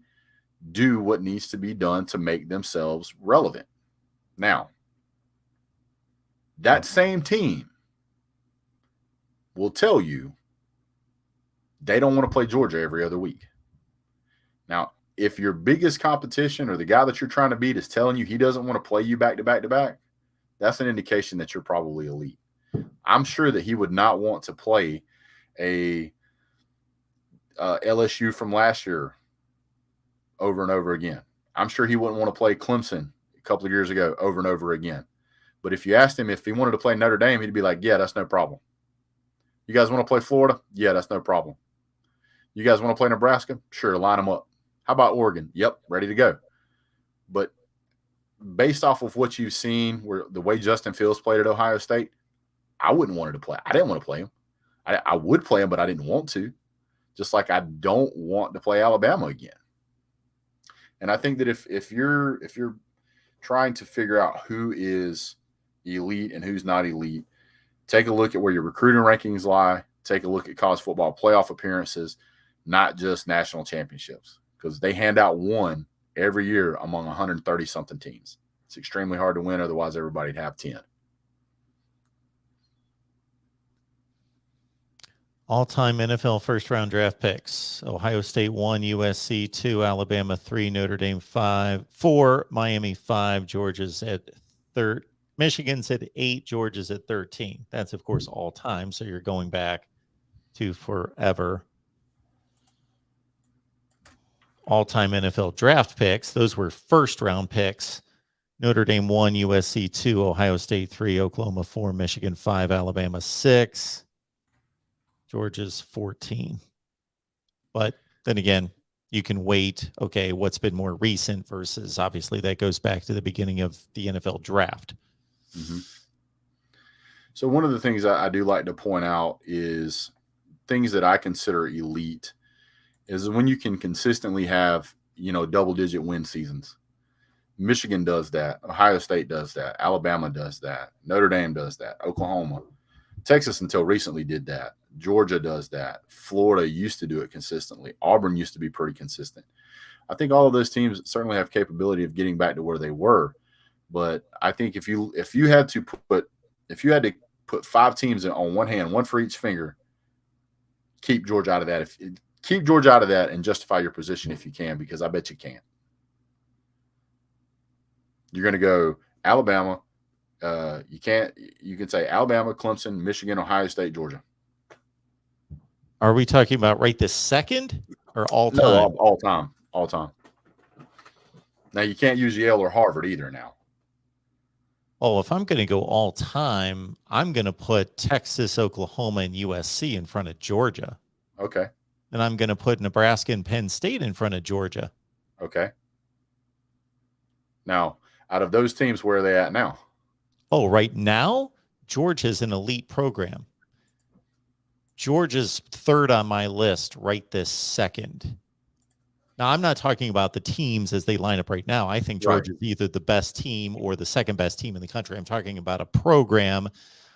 do what needs to be done to make themselves relevant. Now, that same team will tell you they don't want to play Georgia every other week. Now, if your biggest competition or the guy that you're trying to beat is telling you he doesn't want to play you back to back to back, that's an indication that you're probably elite. I'm sure that he would not want to play a LSU from last year over and over again. I'm sure he wouldn't want to play Clemson a couple of years ago over and over again. But if you asked him if he wanted to play Notre Dame, he'd be like, yeah, that's no problem. You guys want to play Florida? Yeah, that's no problem. You guys want to play Nebraska? Sure, line them up. How about Oregon? Yep, ready to go. But based off of what you've seen, where the way Justin Fields played at Ohio State, I wouldn't want to play. I didn't want to play him. I would play him, but I didn't want to. Just like I don't want to play Alabama again. And I think that if you're trying to figure out who is elite and who's not elite, take a look at where your recruiting rankings lie. Take a look at college football playoff appearances, not just national championships, because they hand out one every year among 130-something teams. It's extremely hard to win. Otherwise, everybody'd have 10. All-time NFL first-round draft picks: Ohio State 1, USC 2, Alabama 3, Notre Dame 4, Miami 5, Georgia's at 3rd, Michigan's at 8, Georgia's at 13. That's, of course, all-time, so you're going back to forever. all-time NFL draft picks. Those were first-round picks. Notre Dame 1, USC 2, Ohio State 3, Oklahoma 4, Michigan 5, Alabama 6, Georgia's 14. But then again, you can wait, okay, what's been more recent versus obviously that goes back to the beginning of the NFL draft. Mm-hmm. So one of the things I do like to point out is things that I consider elite is when you can consistently have, double-digit win seasons. Michigan does that. Ohio State does that. Alabama does that. Notre Dame does that. Oklahoma. Texas until recently did that. Georgia does that. Florida used to do it consistently. Auburn used to be pretty consistent. I think all of those teams certainly have capability of getting back to where they were. But I think if you had to put 5 teams on one hand, one for each finger, keep Georgia out of that. Keep Georgia out of that and justify your position if you can, because I bet you can. You're going to go Alabama. You can say Alabama, Clemson, Michigan, Ohio State, Georgia. Are we talking about right this second or all time? No, all time. All time. Now, you can't use Yale or Harvard either now. Oh, if I'm going to go all time, I'm going to put Texas, Oklahoma, and USC in front of Georgia. Okay. And I'm going to put Nebraska and Penn State in front of Georgia. Okay. Now, out of those teams, where are they at now? Oh, right now, Georgia's an elite program. Georgia's third on my list right this second. Now, I'm not talking about the teams as they line up right now. I think Georgia's either the best team or the second best team in the country. I'm talking about a program.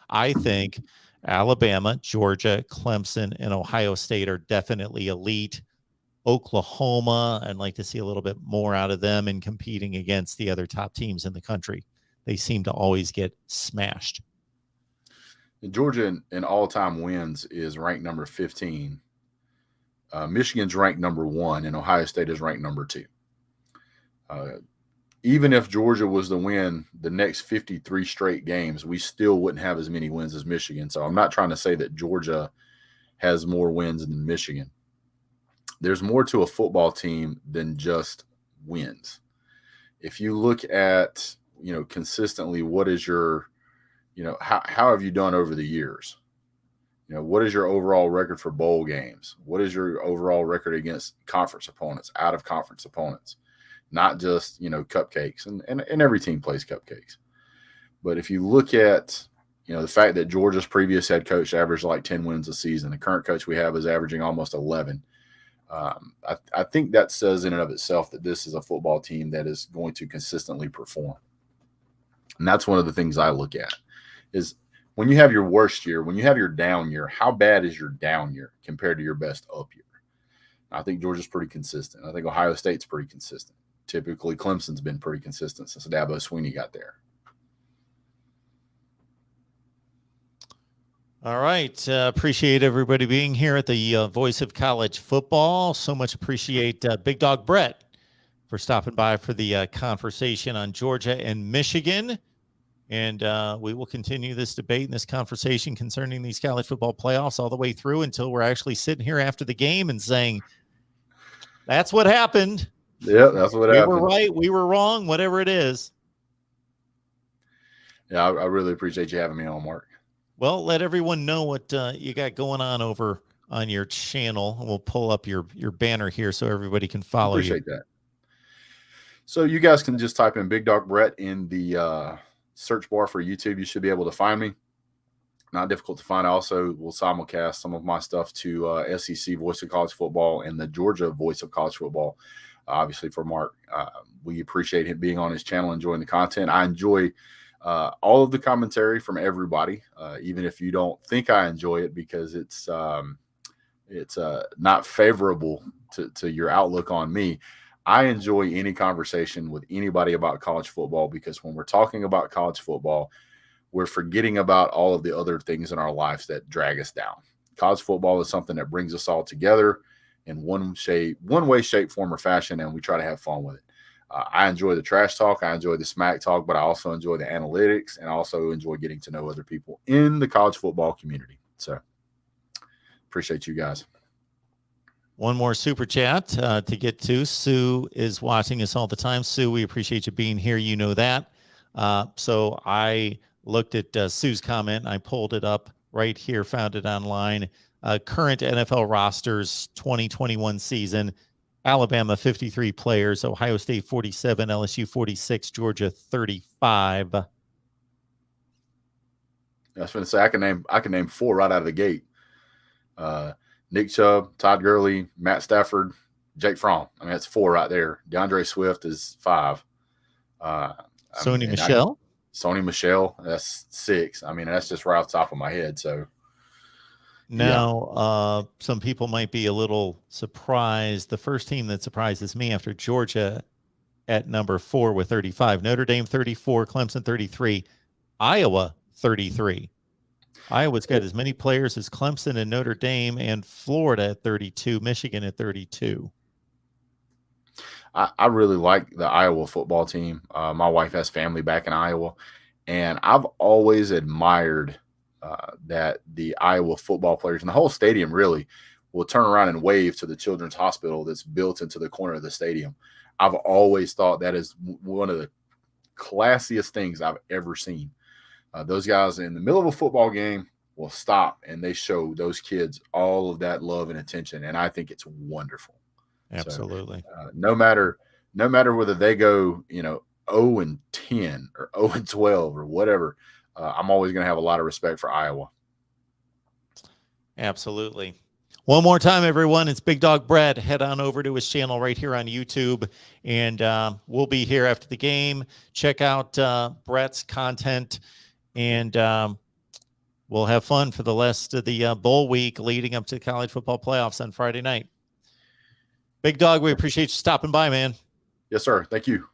I think Alabama, Georgia, Clemson, and Ohio State are definitely elite. Oklahoma, I'd like to see a little bit more out of them in competing against the other top teams in the country. They seem to always get smashed. Georgia in all-time wins is ranked number 15. Michigan's ranked number 1, and Ohio State is ranked number 2. Even if Georgia was to win the next 53 straight games, we still wouldn't have as many wins as Michigan. So I'm not trying to say that Georgia has more wins than Michigan. There's more to a football team than just wins. If you look at, consistently, what is your, how have you done over the years? What is your overall record for bowl games? What is your overall record against conference opponents, out of conference opponents? Not just, cupcakes, and every team plays cupcakes. But if you look at, the fact that Georgia's previous head coach averaged like 10 wins a season, the current coach we have is averaging almost 11. I think that says in and of itself that this is a football team that is going to consistently perform. And that's one of the things I look at is when you have your worst year, when you have your down year, how bad is your down year compared to your best up year? I think Georgia's pretty consistent. I think Ohio State's pretty consistent. Typically, Clemson's been pretty consistent since Dabo Swinney got there. All right. Appreciate everybody being here at the Voice of College Football. So much appreciate Big Dog Brett for stopping by for the conversation on Georgia and Michigan. And we will continue this debate and this conversation concerning these college football playoffs all the way through until we're actually sitting here after the game and saying, that's what happened. Yeah, that's what happened. We were right. We were wrong, whatever it is. Yeah, I really appreciate you having me on, Mark. Well, let everyone know what you got going on over on your channel. We'll pull up your banner here so everybody can follow you. Appreciate that. So you guys can just type in Big Dog Brett in the search bar for YouTube. You should be able to find me. Not difficult to find. I also will simulcast some of my stuff to SEC Voice of College Football and the Georgia Voice of College Football. Obviously for Mark, we appreciate him being on his channel, enjoying the content. I enjoy all of the commentary from everybody, even if you don't think I enjoy it because it's not favorable to your outlook on me. I enjoy any conversation with anybody about college football because when we're talking about college football, we're forgetting about all of the other things in our lives that drag us down. College football is something that brings us all together in one way, shape, form, or fashion, and we try to have fun with it. I enjoy the trash talk. I enjoy the smack talk, but I also enjoy the analytics and also enjoy getting to know other people in the college football community. So appreciate you guys. One more super chat to get to. Sue is watching us all the time. Sue, we appreciate you being here. You know that. So I looked at Sue's comment. I pulled it up right here, found it online. Current NFL rosters 2021 season. Alabama 53 players, Ohio State 47, LSU 46, Georgia 35. I was going to say I can name 4 right out of the gate. Nick Chubb, Todd Gurley, Matt Stafford, Jake Fromm. I mean, that's 4 right there. DeAndre Swift is 5. Sony Michel. Sony Michel, that's 6. I mean, that's just right off the top of my head. So now, some people might be a little surprised. The first team that surprises me after Georgia at number 4 with 35, Notre Dame 34, Clemson 33, Iowa 33. Iowa's got as many players as Clemson and Notre Dame, and Florida at 32, Michigan at 32. I really like the Iowa football team. My wife has family back in Iowa, and I've always admired that the Iowa football players and the whole stadium really will turn around and wave to the Children's Hospital that's built into the corner of the stadium. I've always thought that is one of the classiest things I've ever seen. Those guys in the middle of a football game will stop and they show those kids all of that love and attention, and I think it's wonderful. Absolutely. So, no matter whether they go 0-10 or 0-12 or whatever, I'm always going to have a lot of respect for Iowa. Absolutely. One more time, everyone. It's Big Dog Brett. Head on over to his channel right here on YouTube, and we'll be here after the game. Check out Brett's content, and we'll have fun for the rest of the bowl week leading up to the college football playoffs on Friday night. Big Dog, we appreciate you stopping by, man. Yes, sir. Thank you.